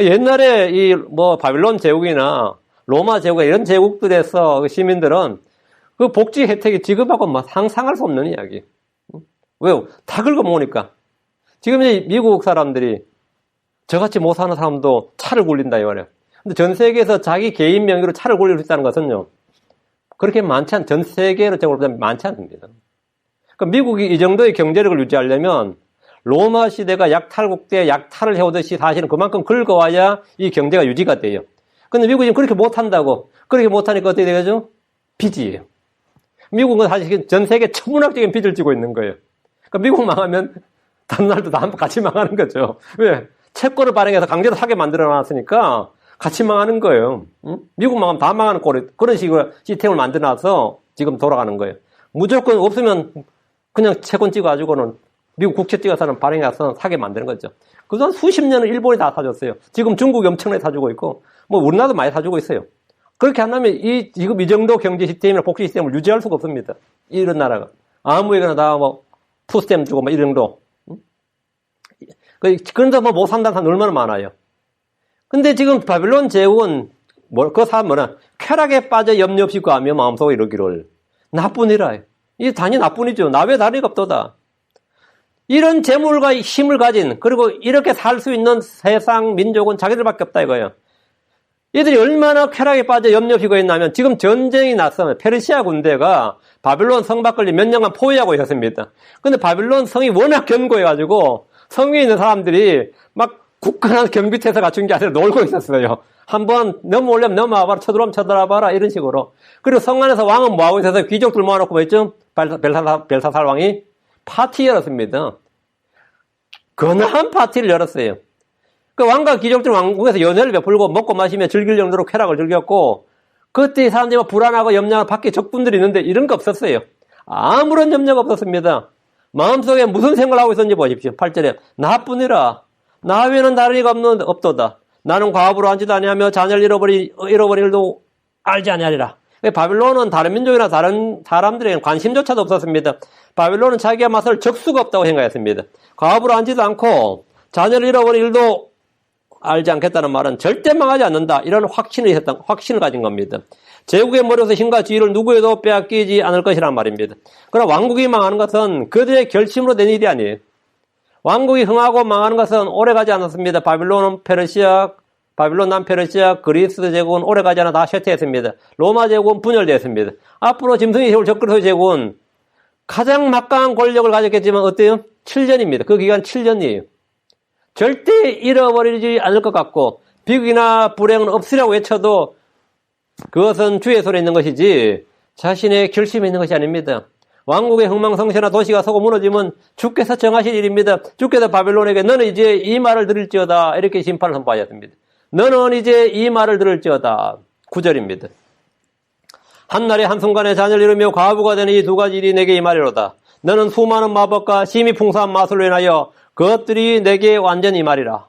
옛날에 이 뭐 바빌론 제국이나 로마 제국 이런 제국들에서 시민들은 그 복지 혜택이 지금하고 막 상상할 수 없는 이야기. 왜요? 다 긁어모으니까. 지금 이제 미국 사람들이 저같이 못 사는 사람도 차를 굴린다 이 말이에요. 근데 전 세계에서 자기 개인 명의로 차를 굴릴 수 있다는 것은요. 그렇게 전 세계로 적으로 많지 않습니다. 그러니까 미국이 이 정도의 경제력을 유지하려면 로마 시대가 약탈국 때 약탈을 해오듯이 사실은 그만큼 긁어와야 이 경제가 유지가 돼요. 근데 미국이 지금 그렇게 못한다고. 그렇게 못하니까 어떻게 되겠죠? 빚이에요. 미국은 사실 전 세계 천문학적인 빚을 지고 있는 거예요. 그러니까 미국 망하면 다른 나라도 다 같이 망하는 거죠. 왜? 채권을 발행해서 강제로 사게 만들어 놨으니까 같이 망하는 거예요. 응? 미국 망하면 다 망하는 꼴이, 그런 식으로 시스템을 만들어 놔서 지금 돌아가는 거예요. 무조건 없으면 그냥 채권 찍어가지고는 미국 국채 찍어서는 발행해서 사게 만드는 거죠. 그동안 수십 년을 일본이 다 사줬어요. 지금 중국이 엄청나게 사주고 있고, 뭐 우리나라도 많이 사주고 있어요. 그렇게 한다면 지금 이 정도 경제 시스템이나 복지 시스템을 유지할 수가 없습니다. 이런 나라가. 아무에게나 다 뭐 푸스템 주고 뭐 이 정도. 그런데 뭐 못 산다는 사람 얼마나 많아요. 근데 지금 바빌론 제국은 그 사람 뭐냐? 쾌락에 빠져 염려 없이 가며 마음속에 이르기를 나뿐이라. 이게 단히 나뿐이죠. 나 외 다리가 없도다. 이런 재물과 힘을 가진, 그리고 이렇게 살 수 있는 세상 민족은 자기들밖에 없다 이거예요. 이들이 얼마나 쾌락에 빠져 염려 없이 있냐면 지금 전쟁이 났으면 페르시아 군대가 바빌론 성 밖을 몇 년간 포위하고 있었습니다. 근데 바빌론 성이 워낙 견고해가지고 성에 있는 사람들이 막 굳건한 경비태세 갖춘 게 아니라 놀고 있었어요. 한번 넘어오려면 넘어와봐라, 쳐들어오면 쳐들어와봐라, 이런 식으로. 그리고 성 안에서 왕은 뭐하고 있어서 귀족들 모아놓고 뭐 있죠? 벨사살 왕이 파티 열었습니다. 근한 파티를 열었어요. 그 왕과 귀족들 왕궁에서 연회를 베풀고 먹고 마시며 즐길 정도로 쾌락을 즐겼고, 그때 사람들이 막 불안하고 염려하고 밖에 적군들이 있는데 이런 거 없었어요. 아무런 염려가 없었습니다. 마음속에 무슨 생각을 하고 있었는지 보십시오. 8절에 나뿐이라 나 외에는 다른 이가 없도다. 나는 과부로 앉지도 아니하며 자녀를 잃어버릴 일도 알지 아니하리라. 바빌론은 다른 민족이나 다른 사람들에게는 관심조차도 없었습니다. 바빌론은 자기가 맞설 적수가 없다고 생각했습니다. 과부로 앉지도 않고 자녀를 잃어버릴 일도 알지 않겠다는 말은 절대 망하지 않는다. 이런 확신을 가진 겁니다. 제국의 머리에서 힘과 지위를 누구에도 빼앗기지 않을 것이란 말입니다. 그러나 왕국이 망하는 것은 그들의 결심으로 된 일이 아니에요. 왕국이 흥하고 망하는 것은 오래가지 않았습니다. 바빌론 난 페르시아, 그리스 제국은 오래가지 않아 다 쇠퇴했습니다. 로마 제국은 분열되었습니다. 앞으로 짐승이 세울 적그리스도 제국은 가장 막강한 권력을 가졌겠지만 어때요? 7년입니다. 그 기간 7년이에요. 절대 잃어버리지 않을 것 같고 비극이나 불행은 없으라고 외쳐도 그것은 주의 손에 있는 것이지 자신의 결심에 있는 것이 아닙니다. 왕국의 흥망성쇠나 도시가 서고 무너지면 주께서 정하실 일입니다. 주께서 바빌론에게 너는 이제 이 말을 들을지어다 이렇게 심판을 선포하셨습니다. 너는 이제 이 말을 들을지어다. 9절입니다. 한날에 한순간에 자녀를 잃으며 과부가 되는 이 두 가지 일이 내게 임하리로다. 너는 수많은 마법과 심히 풍성한 마술로 인하여 그것들이 내게 완전히 임하리라.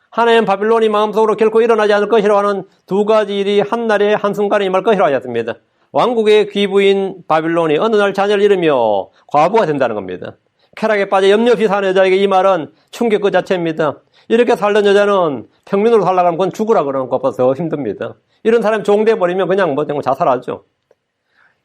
하나님 바빌론이 마음속으로 결코 일어나지 않을 것이라고 하는 두 가지 일이 한날에 한순간에 임할 것이라고 하셨습니다. 왕국의 귀부인 바빌론이 어느 날 자녀를 잃으며 과부가 된다는 겁니다. 쾌락에 빠져 염려 없이 사는 여자에게 이 말은 충격 그 자체입니다. 이렇게 살던 여자는 평민으로 살려고 하면 그건 죽으라 그러는 것보다 더 힘듭니다. 이런 사람이 종돼버리면 그냥 뭐 정말 자살하죠.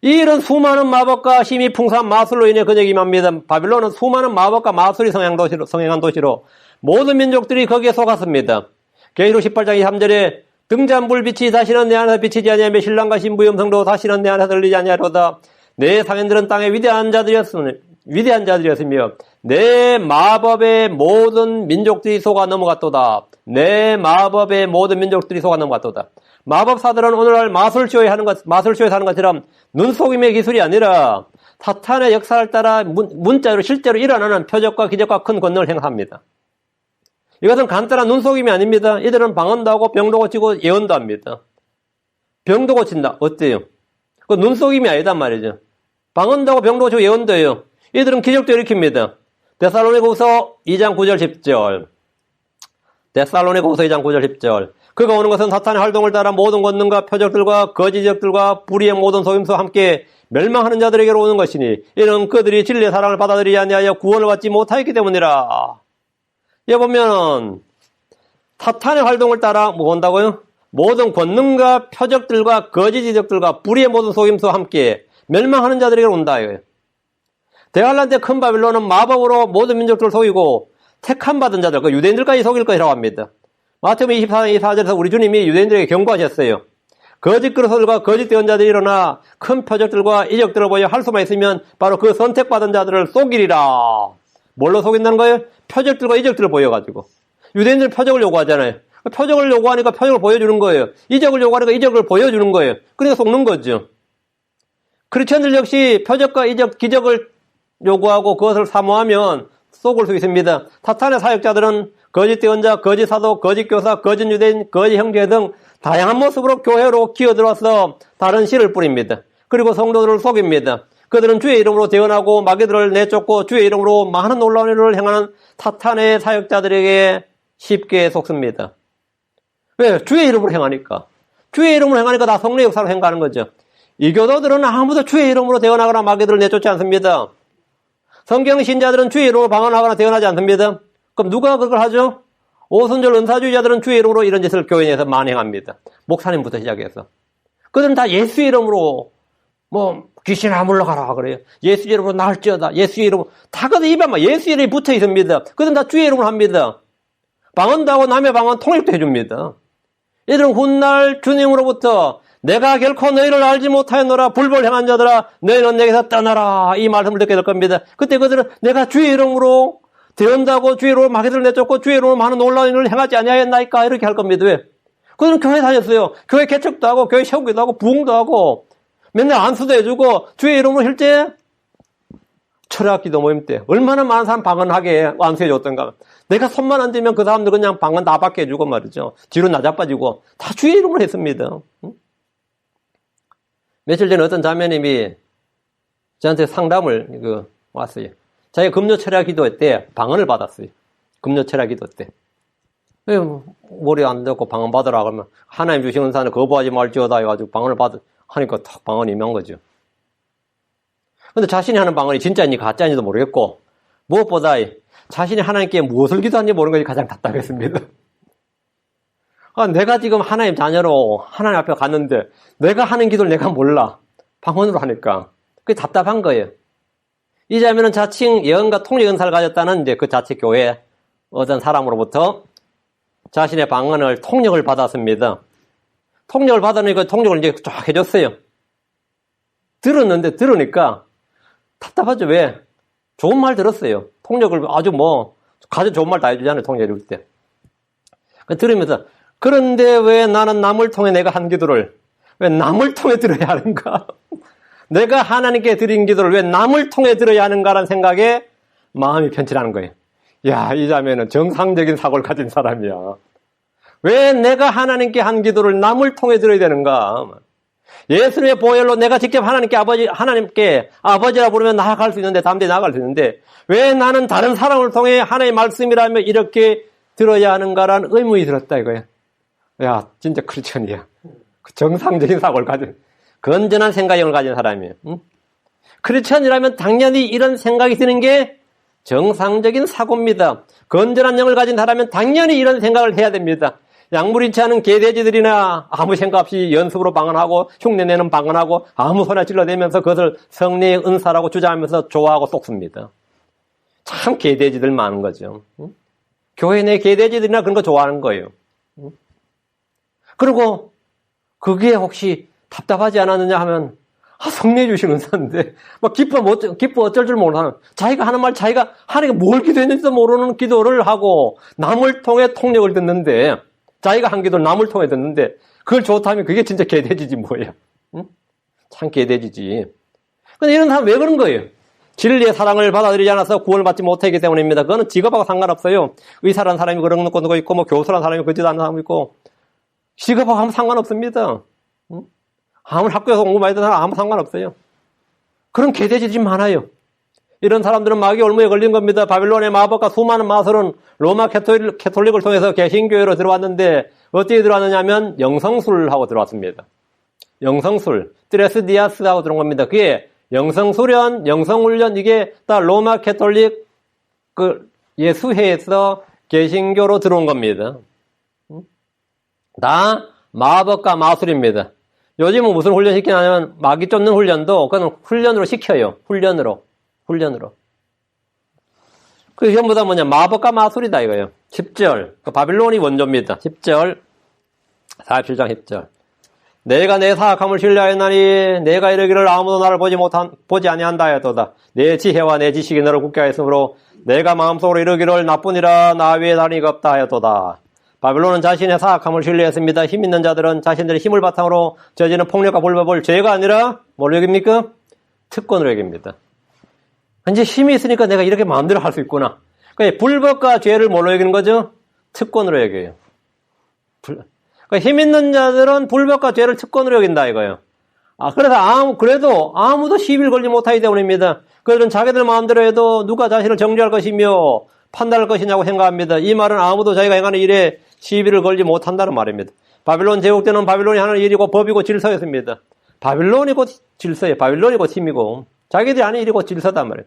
이런 수많은 마법과 힘이 풍성한 마술로 인해 그녀에게 임합니다. 바빌론은 수많은 마법과 마술이 성행한 도시로 모든 민족들이 거기에 속았습니다. 계시록 18장 23절에 등잔불빛이 다시는 내 안에서 비치지 아니하며 신랑과 신부의 음성도 다시는 내 안에서 들리지 아니하로다. 내 상인들은 땅의 위대한 자들이었으며 내 마법의 모든 민족들이 속아 넘어갔도다. 내 마법의 모든 민족들이 속아 넘어갔도다. 마법사들은 오늘날 마술쇼에 사는 것처럼 눈속임의 기술이 아니라 사탄의 역사를 따라 문자로 실제로 일어나는 표적과 기적과 큰 권능을 행사합니다. 이것은 간단한 눈속임이 아닙니다. 이들은 방언도 하고 병도 고치고 예언도 합니다. 병도 고친다. 어때요? 그 눈속임이 아니단 말이죠. 방언도 하고 병도 고치고 예언도 해요. 이들은 기적도 일으킵니다. 데살로니가후서 2장 9절 10절. 데살로니가후서 2장 9절 10절. 그가 오는 것은 사탄의 활동을 따라 모든 권능과 표적들과 거짓적들과 불의의 모든 속임수와 함께 멸망하는 자들에게로 오는 것이니 이는 그들이 진리의 사랑을 받아들이지 아니하여 구원을 받지 못하였기 때문이라. 여기 보면 사탄의 활동을 따라 뭐 온다고요? 모든 권능과 표적들과 거짓적들과 불의의 모든 속임수와 함께 멸망하는 자들에게로 온다 이거예요. 대환란 때 큰 바빌론은 마법으로 모든 민족들을 속이고 택함 받은 자들, 그 유대인들까지 속일 것이라고 합니다. 마태복음 24장 24절에서 우리 주님이 유대인들에게 경고하셨어요. 거짓 그리스도들과 거짓 대언자들이 일어나 큰 표적들과 이적들을 보여 할 수만 있으면 바로 그 선택받은 자들을 속이리라. 뭘로 속인다는 거예요? 표적들과 이적들을 보여가지고. 유대인들은 표적을 요구하잖아요. 표적을 요구하니까 표적을 보여주는 거예요. 이적을 요구하니까 이적을 보여주는 거예요. 그러니까 속는 거죠. 크리스천들 역시 표적과 이적, 기적을 요구하고 그것을 사모하면 속을 수 있습니다. 사탄의 사역자들은 거짓 대언자, 거짓 사도, 거짓 교사, 거짓 유대인, 거짓 형제 등 다양한 모습으로 교회로 기어들어와서 다른 씨를 뿌립니다. 그리고 성도들을 속입니다. 그들은 주의 이름으로 대언하고 마귀들을 내쫓고 주의 이름으로 많은 놀라운 일을 행하는 사탄의 사역자들에게 쉽게 속습니다. 왜? 주의 이름으로 행하니까. 주의 이름으로 행하니까 다 성령의 역사로 행하는 거죠. 이 교도들은 아무도 주의 이름으로 대언하거나 마귀들을 내쫓지 않습니다. 성경 신자들은 주의 이름으로 방언하거나 대언하지 않습니다. 그럼 누가 그걸 하죠? 오순절 은사주의자들은 주의 이름으로 이런 짓을 교회 내에서 만행합니다. 목사님부터 시작해서. 그들은 다 예수 이름으로 귀신 안 물러가라 그래요. 예수 이름으로 나을지어다. 예수 이름으로. 다 그들 입에 예수 이름이 붙어 있습니다. 그들은 다 주의 이름으로 합니다. 방언도 하고 남의 방언 통역도 해줍니다. 이들은 훗날 주님으로부터 내가 결코 너희를 알지 못하였노라 불벌 행한 자들아 너희는 내게서 떠나라 이 말씀을 듣게 될 겁니다. 그때 그들은 내가 주의 이름으로 대언다고 주의 이름으로 마귀들을 내쫓고 주의 이름으로 많은 놀라운 일을 행하지 아니하였나이까 이렇게 할 겁니다. 왜? 그들은 교회 다녔어요. 교회 개척도 하고 교회 세우기도 하고 부흥도 하고 맨날 안수도 해주고 주의 이름으로 실제 철학기도 모임 때 얼마나 많은 사람 방언하게 안수해 줬던가. 내가 손만 안 대면 그 사람들 그냥 방언 다 받게 해주고 말이죠. 뒤로 나자빠지고 다 주의 이름으로 했습니다. 며칠 전에 어떤 자매님이 저한테 상담을 왔어요. 자기가 금요 철야 기도 때 방언을 받았어요. 금요 철야 기도 때. 머리 안 듣고 방언 받으라 그러면 하나님 주신 은사는 거부하지 말지어다 해가지고 방언을 하니까 탁 방언이 임한 거죠. 근데 자신이 하는 방언이 진짜인지 가짜인지도 모르겠고 무엇보다 자신이 하나님께 무엇을 기도하는지 모르는 것이 가장 답답했습니다. 내가 지금 하나님 자녀로 하나님 앞에 갔는데 내가 하는 기도를 내가 몰라. 방언으로 하니까. 그게 답답한 거예요. 이 자매는 자칭 예언과 통역 은사를 가졌다는 이제 그 자체 교회 어떤 사람으로부터 자신의 방언을 통역을 받았습니다. 통역을 받으니까 통역을 이제 쫙 해줬어요. 들으니까 답답하죠. 왜? 좋은 말 들었어요. 통역을 아주 가장 좋은 말 다 해주잖아요. 통역해 줄 때. 들으면서 그런데 왜 나는 남을 통해 내가 한 기도를 왜 남을 통해 들어야 하는가? 내가 하나님께 드린 기도를 왜 남을 통해 들어야 하는가라는 생각에 마음이 편치라는 거예요. 야, 이 자매는 정상적인 사고를 가진 사람이야. 왜 내가 하나님께 한 기도를 남을 통해 들어야 되는가? 예수님의 보혈로 내가 직접 하나님께 아버지라 부르면 나아갈 수 있는데, 담대히 나아갈 수 있는데, 왜 나는 다른 사람을 통해 하나님의 말씀이라며 이렇게 들어야 하는가라는 의문이 들었다 이거야. 야, 진짜 크리스천이야. 정상적인 사고를 가진, 건전한 생각을 가진 사람이에요. 응? 크리스천이라면 당연히 이런 생각이 드는 게 정상적인 사고입니다. 건전한 영을 가진 사람은 당연히 이런 생각을 해야 됩니다. 약물인치 않은 개돼지들이나 아무 생각 없이 연습으로 방언하고 흉내내는 방언하고 아무 소리나 찔러대면서 그것을 성령의 은사라고 주장하면서 좋아하고 쏟습니다. 참 개돼지들 많은 거죠. 응? 교회 내 개돼지들이나 그런 거 좋아하는 거예요. 응? 그리고 그게 혹시 답답하지 않았느냐 하면 성령이 주신 은사인데 기뻐 어쩔 줄 모르는 자기가 하는 말 자기가 하나님께 뭘 기도했는지도 모르는 기도를 하고 남을 통해 통역을 듣는데 자기가 한 기도를 남을 통해 듣는데 그걸 좋다면 그게 진짜 개돼지지 뭐예요. 응? 참 개돼지지. 근데 이런 사람 왜 그런 거예요? 진리의 사랑을 받아들이지 않아서 구원을 받지 못하기 때문입니다. 그거는 직업하고 상관없어요. 의사라는 사람이 그런 거 있고 교수라는 사람이 그지도 않는 사람이 있고 직업하고 아무 상관없습니다. 응? 아무리 학교에서 공부 많이 듣는 사람 아무 상관없어요. 그런 개돼지들이 많아요. 이런 사람들은 마귀 올무에 걸린 겁니다. 바빌론의 마법과 수많은 마술은 로마 캐톨릭을 통해서 개신교회로 들어왔는데 어떻게 들어왔느냐 하면 영성술하고 들어왔습니다. 영성술, 트레스디아스하고 들어온 겁니다. 그게 영성수련, 영성훈련 이게 다 로마 캐톨릭 예수회에서 개신교로 들어온 겁니다. 다 마법과 마술입니다. 요즘은 무슨 훈련 시키냐면 마귀 쫓는 훈련도 그건 훈련으로 시켜요. 훈련으로. 그 전부 다 뭐냐 마법과 마술이다 이거예요. 10절 바빌론이 원조입니다. 10절 47장 10절 내가 내 사악함을 신뢰하였나니 내가 이르기를 아무도 나를 보지 아니한다 하였도다. 내 지혜와 내 지식이 너를 굳게 하였으므로 내가 마음속으로 이르기를 나뿐이라 나 외에 다른 이가 없다 하였도다. 바벨론은 자신의 사악함을 신뢰했습니다. 힘 있는 자들은 자신들의 힘을 바탕으로 저지르는 폭력과 불법을 죄가 아니라 뭘로 여깁니까? 특권으로 여깁니다. 이제 힘이 있으니까 내가 이렇게 마음대로 할 수 있구나. 그러니까 불법과 죄를 뭘로 여기는 거죠? 특권으로 여겨요. 그러니까 힘 있는 자들은 불법과 죄를 특권으로 여긴다 이거예요. 그래서 그래도 아무도 시비를 걸지 못하기 때문입니다. 그들은 자기들 마음대로 해도 누가 자신을 정죄할 것이며 판단할 것이냐고 생각합니다. 이 말은 아무도 자기가 행하는 일에 시비를 걸지 못한다는 말입니다. 바빌론 제국 때는 바빌론이 하는 일이고 법이고 질서였습니다. 바빌론이 곧 질서예요. 바빌론이 곧 힘이고 자기들이 하는 일이 곧 질서단 말이에요.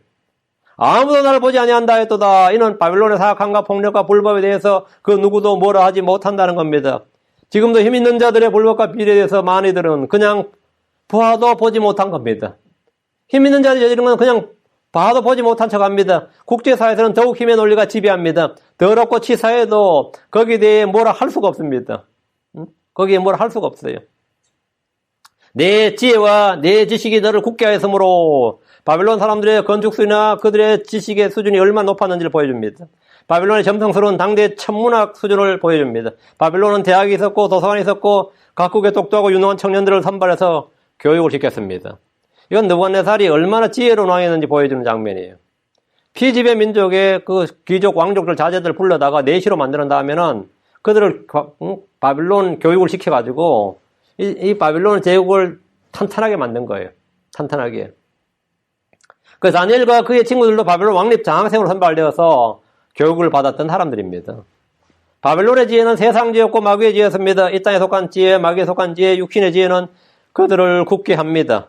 아무도 나를 보지 아니한다 했도다. 이는 바빌론의 사악함과 폭력과 불법에 대해서 그 누구도 뭐라 하지 못한다는 겁니다. 지금도 힘 있는 자들의 불법과 비리에 대해서 많이들은 그냥 봐도 보지 못한 겁니다. 힘 있는 자들이 저지른 건 그냥 봐도 보지 못한 척합니다. 국제사회에서는 더욱 힘의 논리가 지배합니다. 더럽고 치사해도 거기에 대해 뭐라 할 수가 없습니다. 거기에 뭐라 할 수가 없어요. 내 지혜와 내 지식이 너를 굳게 하였으므로 바빌론 사람들의 건축수나 그들의 지식의 수준이 얼마나 높았는지를 보여줍니다. 바빌론의 점성스러운 당대 천문학 수준을 보여줍니다. 바빌론은 대학이 있었고 도서관이 있었고 각국의 똑똑하고 유능한 청년들을 선발해서 교육을 시켰습니다. 이건 느부갓네살이 얼마나 지혜로운 왕이었는지 보여주는 장면이에요. 피지배 민족의 그 귀족 왕족들 자제들 불러다가 내시로 만드는 다음에는 그들을 바빌론 교육을 시켜가지고 이 바빌론 제국을 탄탄하게 만든 거예요. 탄탄하게. 그 다니엘과 그의 친구들도 바빌론 왕립 장학생으로 선발되어서 교육을 받았던 사람들입니다. 바빌론의 지혜는 세상 지혜였고 마귀의 지혜였습니다. 이 땅에 속한 지혜, 마귀에 속한 지혜, 육신의 지혜는 그들을 굳게 합니다.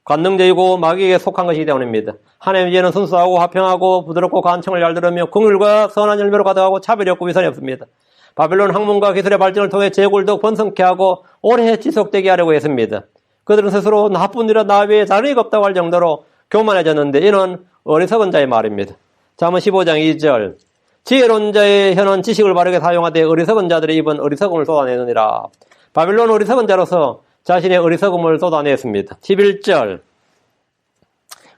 관능적이고 마귀에게 속한 것이기 때문입니다. 하나님의 지혜는 순수하고 화평하고 부드럽고 간청을 잘 들으며 긍휼과 선한 열매로 가득하고 차별이 없고 위선이 없습니다. 바빌론 학문과 기술의 발전을 통해 제국을 더욱 번성케 하고 오래 지속되게 하려고 했습니다. 그들은 스스로 나쁜 일이라 나 외에 다른 이가 없다고 할 정도로 교만해졌는데 이는 어리석은 자의 말입니다. 잠언 15장 2절 지혜로운 자의 혀는 지식을 바르게 사용하되 어리석은 자들의 입은 어리석음을 쏟아내느니라. 바빌론 어리석은 자로서 자신의 어리석음을 쏟아냈습니다. 11절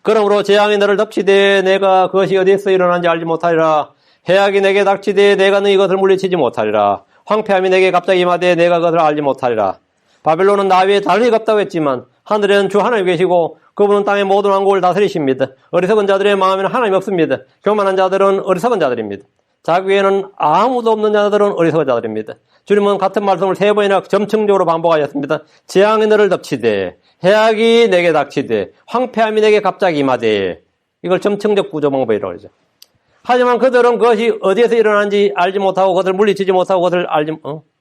그러므로 재앙이 너를 덮치되 내가 그것이 어디에서 일어난지 알지 못하리라. 해악이 내게 닥치되 내가 너희 것을 물리치지 못하리라. 황폐함이 내게 갑자기 임하되 내가 그것을 알지 못하리라. 바빌론은 나 외에 다른 이가 없다고 했지만 하늘에는 주 하나님 계시고 그분은 땅의 모든 왕국을 다스리십니다. 어리석은 자들의 마음에는 하나님이 없습니다. 교만한 자들은 어리석은 자들입니다. 자기 외에는 아무도 없는 자들은 어리석은 자들입니다. 주님은 같은 말씀을 3번이나 점층적으로 반복하셨습니다. 재앙이 너를 덮치되 해악이 내게 닥치되 황폐함이 내게 갑자기 임하되 이걸 점층적 구조방법이라고 그러죠. 하지만 그들은 그것이 어디에서 일어난지 알지 못하고 그것을 물리치지 못하고 그것을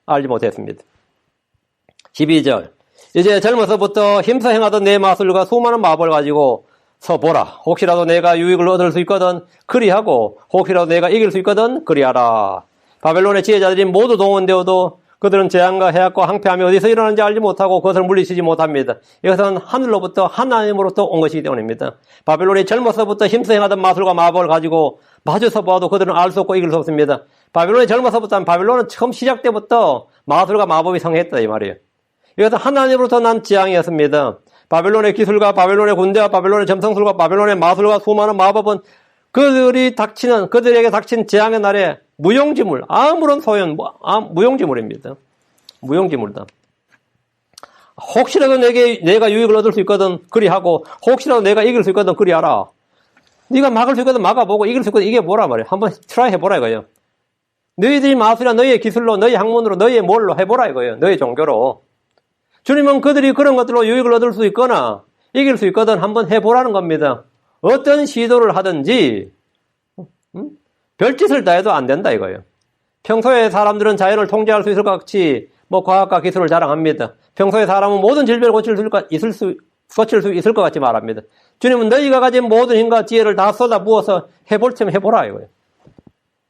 알지 못했습니다. 12절 이제 젊어서부터 힘써 행하던 내 마술과 수많은 마법을 가지고 서보라. 혹시라도 내가 유익을 얻을 수 있거든 그리하고 혹시라도 내가 이길 수 있거든 그리하라. 바벨론의 지혜자들이 모두 동원되어도 그들은 재앙과 해악과 황폐함이 어디서 일어나는지 알지 못하고 그것을 물리치지 못합니다. 이것은 하늘로부터 하나님으로부터 온 것이기 때문입니다. 바벨론이 젊어서부터 힘써 행하던 마술과 마법을 가지고 마주서 보아도 그들은 알 수 없고 이길 수 없습니다. 바벨론이 젊어서부터 바벨론은 처음 시작 때부터 마술과 마법이 성행했다 이 말이에요. 이것은 하나님으로부터 난 재앙이었습니다. 바벨론의 기술과 바벨론의 군대와 바벨론의 점성술과 바벨론의 마술과 수많은 마법은 그들에게 닥친 재앙의 날에 무용지물, 아무런 소용, 무용지물입니다. 무용지물이다. 혹시라도 내가 유익을 얻을 수 있거든 그리하고 혹시라도 내가 이길 수 있거든 그리하라. 네가 막을 수 있거든 막아보고 이길 수 있거든 이게 뭐라 말이야. 한번 트라이 해보라 이거예요. 너희들이 마술이나 너희의 기술로 너희 학문으로 너희의 뭘로 해보라 이거예요. 너희 종교로. 주님은 그들이 그런 것들로 유익을 얻을 수 있거나 이길 수 있거든 한번 해보라는 겁니다. 어떤 시도를 하든지 별짓을 다 해도 안 된다 이거예요. 평소에 사람들은 자연을 통제할 수 있을 것 같이 과학과 기술을 자랑합니다. 평소에 사람은 모든 질병을 고칠 수 있을 것 같이 말합니다. 주님은 너희가 가진 모든 힘과 지혜를 다 쏟아 부어서 해볼 테면 해보라 이거예요.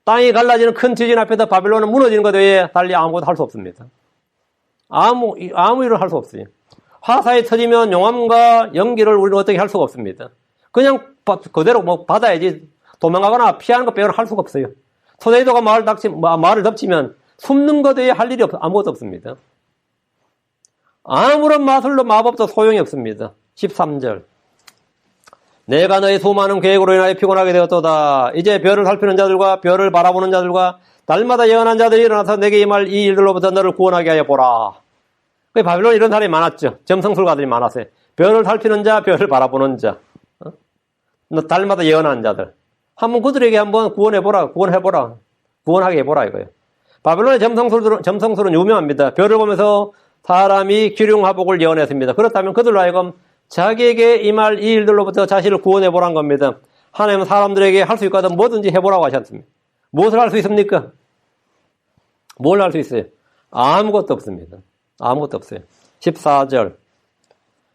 땅이 갈라지는 큰 지진 앞에서 바빌론은 무너지는 것 외에 달리 아무것도 할 수 없습니다. 아무 일을 할 수 없어요. 화산이 터지면 용암과 연기를 우리는 어떻게 할 수가 없습니다. 그냥 그대로 받아야지 도망가거나 피하는 것 빼고는 할 수가 없어요. 토네이도가 마을을 덮치면 숨는 것 외에 할 일이 아무것도 없습니다. 아무런 마술로 마법도 소용이 없습니다. 13절 내가 너의 수많은 계획으로 인하여 피곤하게 되었도다. 이제 별을 살피는 자들과 별을 바라보는 자들과 날마다 예언한 자들이 일어나서 내게 임할 이 일들로부터 너를 구원하게 하여 보라. 바빌론에 이런 사람이 많았죠. 점성술가들이 많았어요. 별을 살피는 자, 별을 바라보는 자, 달마다 예언하는 자들. 한번 그들에게 한번 구원해보라, 구원하게 해보라 이거예요. 바빌론의 점성술은 유명합니다. 별을 보면서 사람이 기륭하복을 예언했습니다. 그렇다면 그들로 하여금 자기에게 임할 이 일들로부터 자신을 구원해보라는 겁니다. 하나님은 사람들에게 할 수 있거든 뭐든지 해보라고 하셨습니다. 무엇을 할 수 있습니까? 뭘 할 수 있어요? 아무것도 없습니다. 아무것도 없어요. 14절.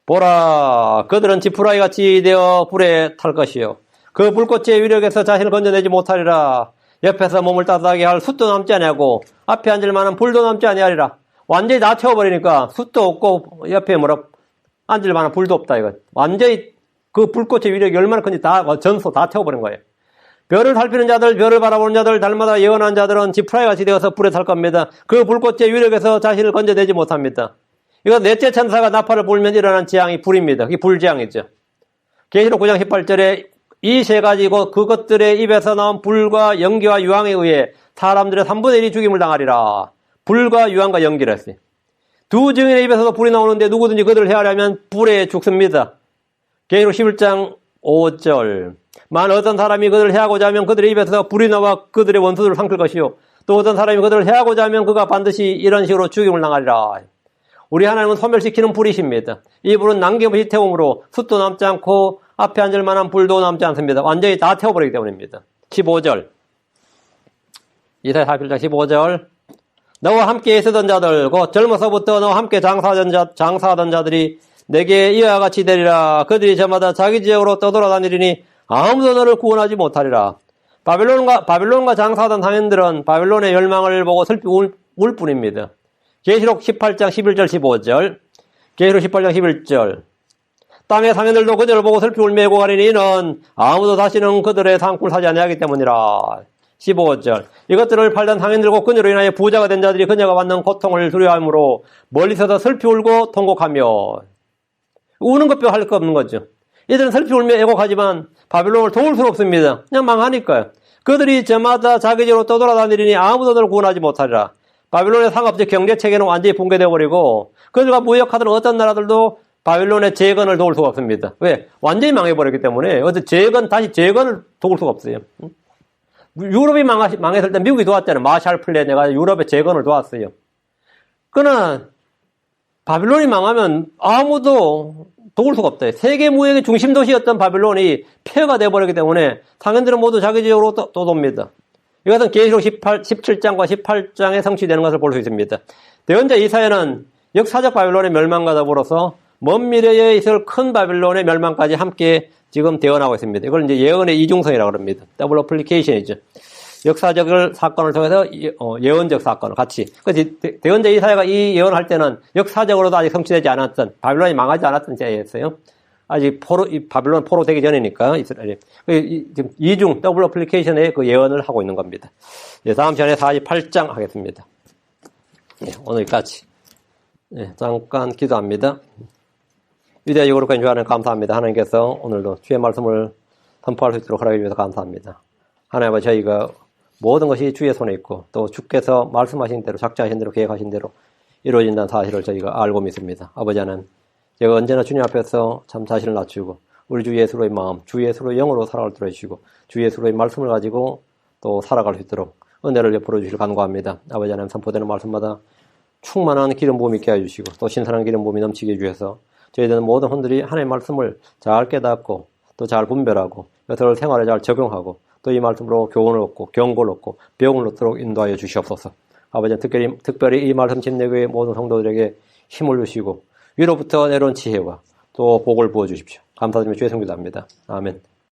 보라, 그들은 지푸라기 같이 되어 불에 탈 것이요. 그 불꽃의 위력에서 자신을 건져내지 못하리라. 옆에서 몸을 따뜻하게 할 숯도 남지 아니하고 앞에 앉을 만한 불도 남지 아니하리라. 완전히 다 태워버리니까 숯도 없고 옆에 앉을 만한 불도 없다 이거. 완전히 그 불꽃의 위력이 얼마나 큰지 다 전소 다 태워버린 거예요. 별을 살피는 자들, 별을 바라보는 자들, 달마다 예언한 자들은 지푸라기 같이 되어서 불에 탈 겁니다. 그 불꽃의 위력에서 자신을 건져내지 못합니다. 이거 넷째 천사가 나팔을 불면 일어난 재앙이 불입니다. 그게 불재앙이죠. 계시록 9장 18절에 이 세 가지고 그것들의 입에서 나온 불과 연기와 유황에 의해 사람들의 3분의 1이 죽임을 당하리라. 불과 유황과 연기를 했어요. 두 증인의 입에서도 불이 나오는데 누구든지 그들을 해하려면 불에 죽습니다. 계시록 11장 5절. 만 어떤 사람이 그들을 해하고자 하면 그들의 입에서 불이 나와 그들의 원수들을 삼킬 것이요. 또 어떤 사람이 그들을 해하고자 하면 그가 반드시 이런 식으로 죽임을 당하리라. 우리 하나님은 소멸시키는 불이십니다. 이 불은 남김없이 태움으로 숯도 남지 않고 앞에 앉을 만한 불도 남지 않습니다. 완전히 다 태워버리기 때문입니다. 15절. 이사야 41장 15절. 너와 함께 있었던 자들, 곧 젊어서부터 너와 함께 장사하던 자들이 내게 이와 같이 되리라. 그들이 저마다 자기 지역으로 떠돌아다니리니 아무도 너를 구원하지 못하리라. 바빌론과 장사하던 상인들은 바빌론의 멸망을 보고 슬피 울 뿐입니다. 계시록 18장 11절 15절. 계시록 18장 11절. 땅의 상인들도 그들을 보고 슬피 울매고 가리니 이는 아무도 다시는 그들의 상품을 사지 아니하기 때문이라. 15절. 이것들을 팔던 상인들과 그녀로 인하여 부자가 된 자들이 그녀가 받는 고통을 두려워하므로 멀리서도 슬피 울고 통곡하며. 우는 것 빼고 할 거 없는 거죠. 이들은 슬피 울며 애곡하지만 바빌론을 도울 수는 없습니다. 그냥 망하니까요. 그들이 저마다 자기 집으로 떠돌아다니니 아무도 너를 구원하지 못하리라. 바빌론의 상업적 경제체계는 완전히 붕괴되어버리고 그들과 무역하던 어떤 나라들도 바빌론의 재건을 도울 수가 없습니다. 왜? 완전히 망해버렸기 때문에 다시 재건을 도울 수가 없어요. 유럽이 망했을 때 미국이 도왔잖아요. 마샬 플랜에가 유럽의 재건을 도왔어요. 그러나 바빌론이 망하면 아무도 도울 수가 없다. 세계 무역의 중심 도시였던 바빌론이 폐허가 되어버렸기 때문에 상인들은 모두 자기 지역으로 떠돕니다. 이것은 계시록 17장과 18장에 성취되는 것을 볼 수 있습니다. 대언자 이사야는 역사적 바빌론의 멸망과 더불어서 먼 미래에 있을 큰 바빌론의 멸망까지 함께 지금 대언하고 있습니다. 이걸 이제 예언의 이중성이라고 합니다. 더블 어플리케이션이죠. 역사적 사건을 통해서 예언적 사건을 같이. 대언자 이사야가 이 예언할 때는 역사적으로도 아직 성취되지 않았던, 바빌론이 망하지 않았던 때였어요. 아직 바빌론 포로 되기 전이니까, 이스라엘이. 지금 이중, 더블 어플리케이션의 그 예언을 하고 있는 겁니다. 다음 시간에 48장 하겠습니다. 오늘까지. 잠깐 기도합니다. 위대하고 거룩한 주 하나님 감사합니다. 하나님께서 오늘도 주의 말씀을 선포할 수 있도록 허락해 주셔서 감사합니다. 하나님 아버지, 저희가 모든 것이 주의 손에 있고 또 주께서 말씀하신 대로 작정하신 대로 계획하신 대로 이루어진다는 사실을 저희가 알고 믿습니다. 아버지 하나님, 제가 언제나 주님 앞에서 참 자신을 낮추고 우리 주 예수로의 마음, 주 예수로의 영으로 살아갈 수 있도록 주 예수로의 말씀을 가지고 또 살아갈 수 있도록 은혜를 베풀어 주시길 간구합니다. 아버지 하나님, 선포되는 말씀마다 충만한 기름 부음이 있게 해주시고 또 신선한 기름 부음이 넘치게 해주셔서 저희들은 모든 분들이 하나님의 말씀을 잘 깨닫고 또 잘 분별하고 이것을 생활에 잘 적용하고 또 이 말씀으로 교훈을 얻고 경고를 얻고 배움을 얻도록 인도하여 주시옵소서. 아버지, 특별히 이 말씀 침례교회 모든 성도들에게 힘을 주시고 위로부터 내려온 지혜와 또 복을 부어주십시오. 감사드리며 주의 성기도합니다. 아멘.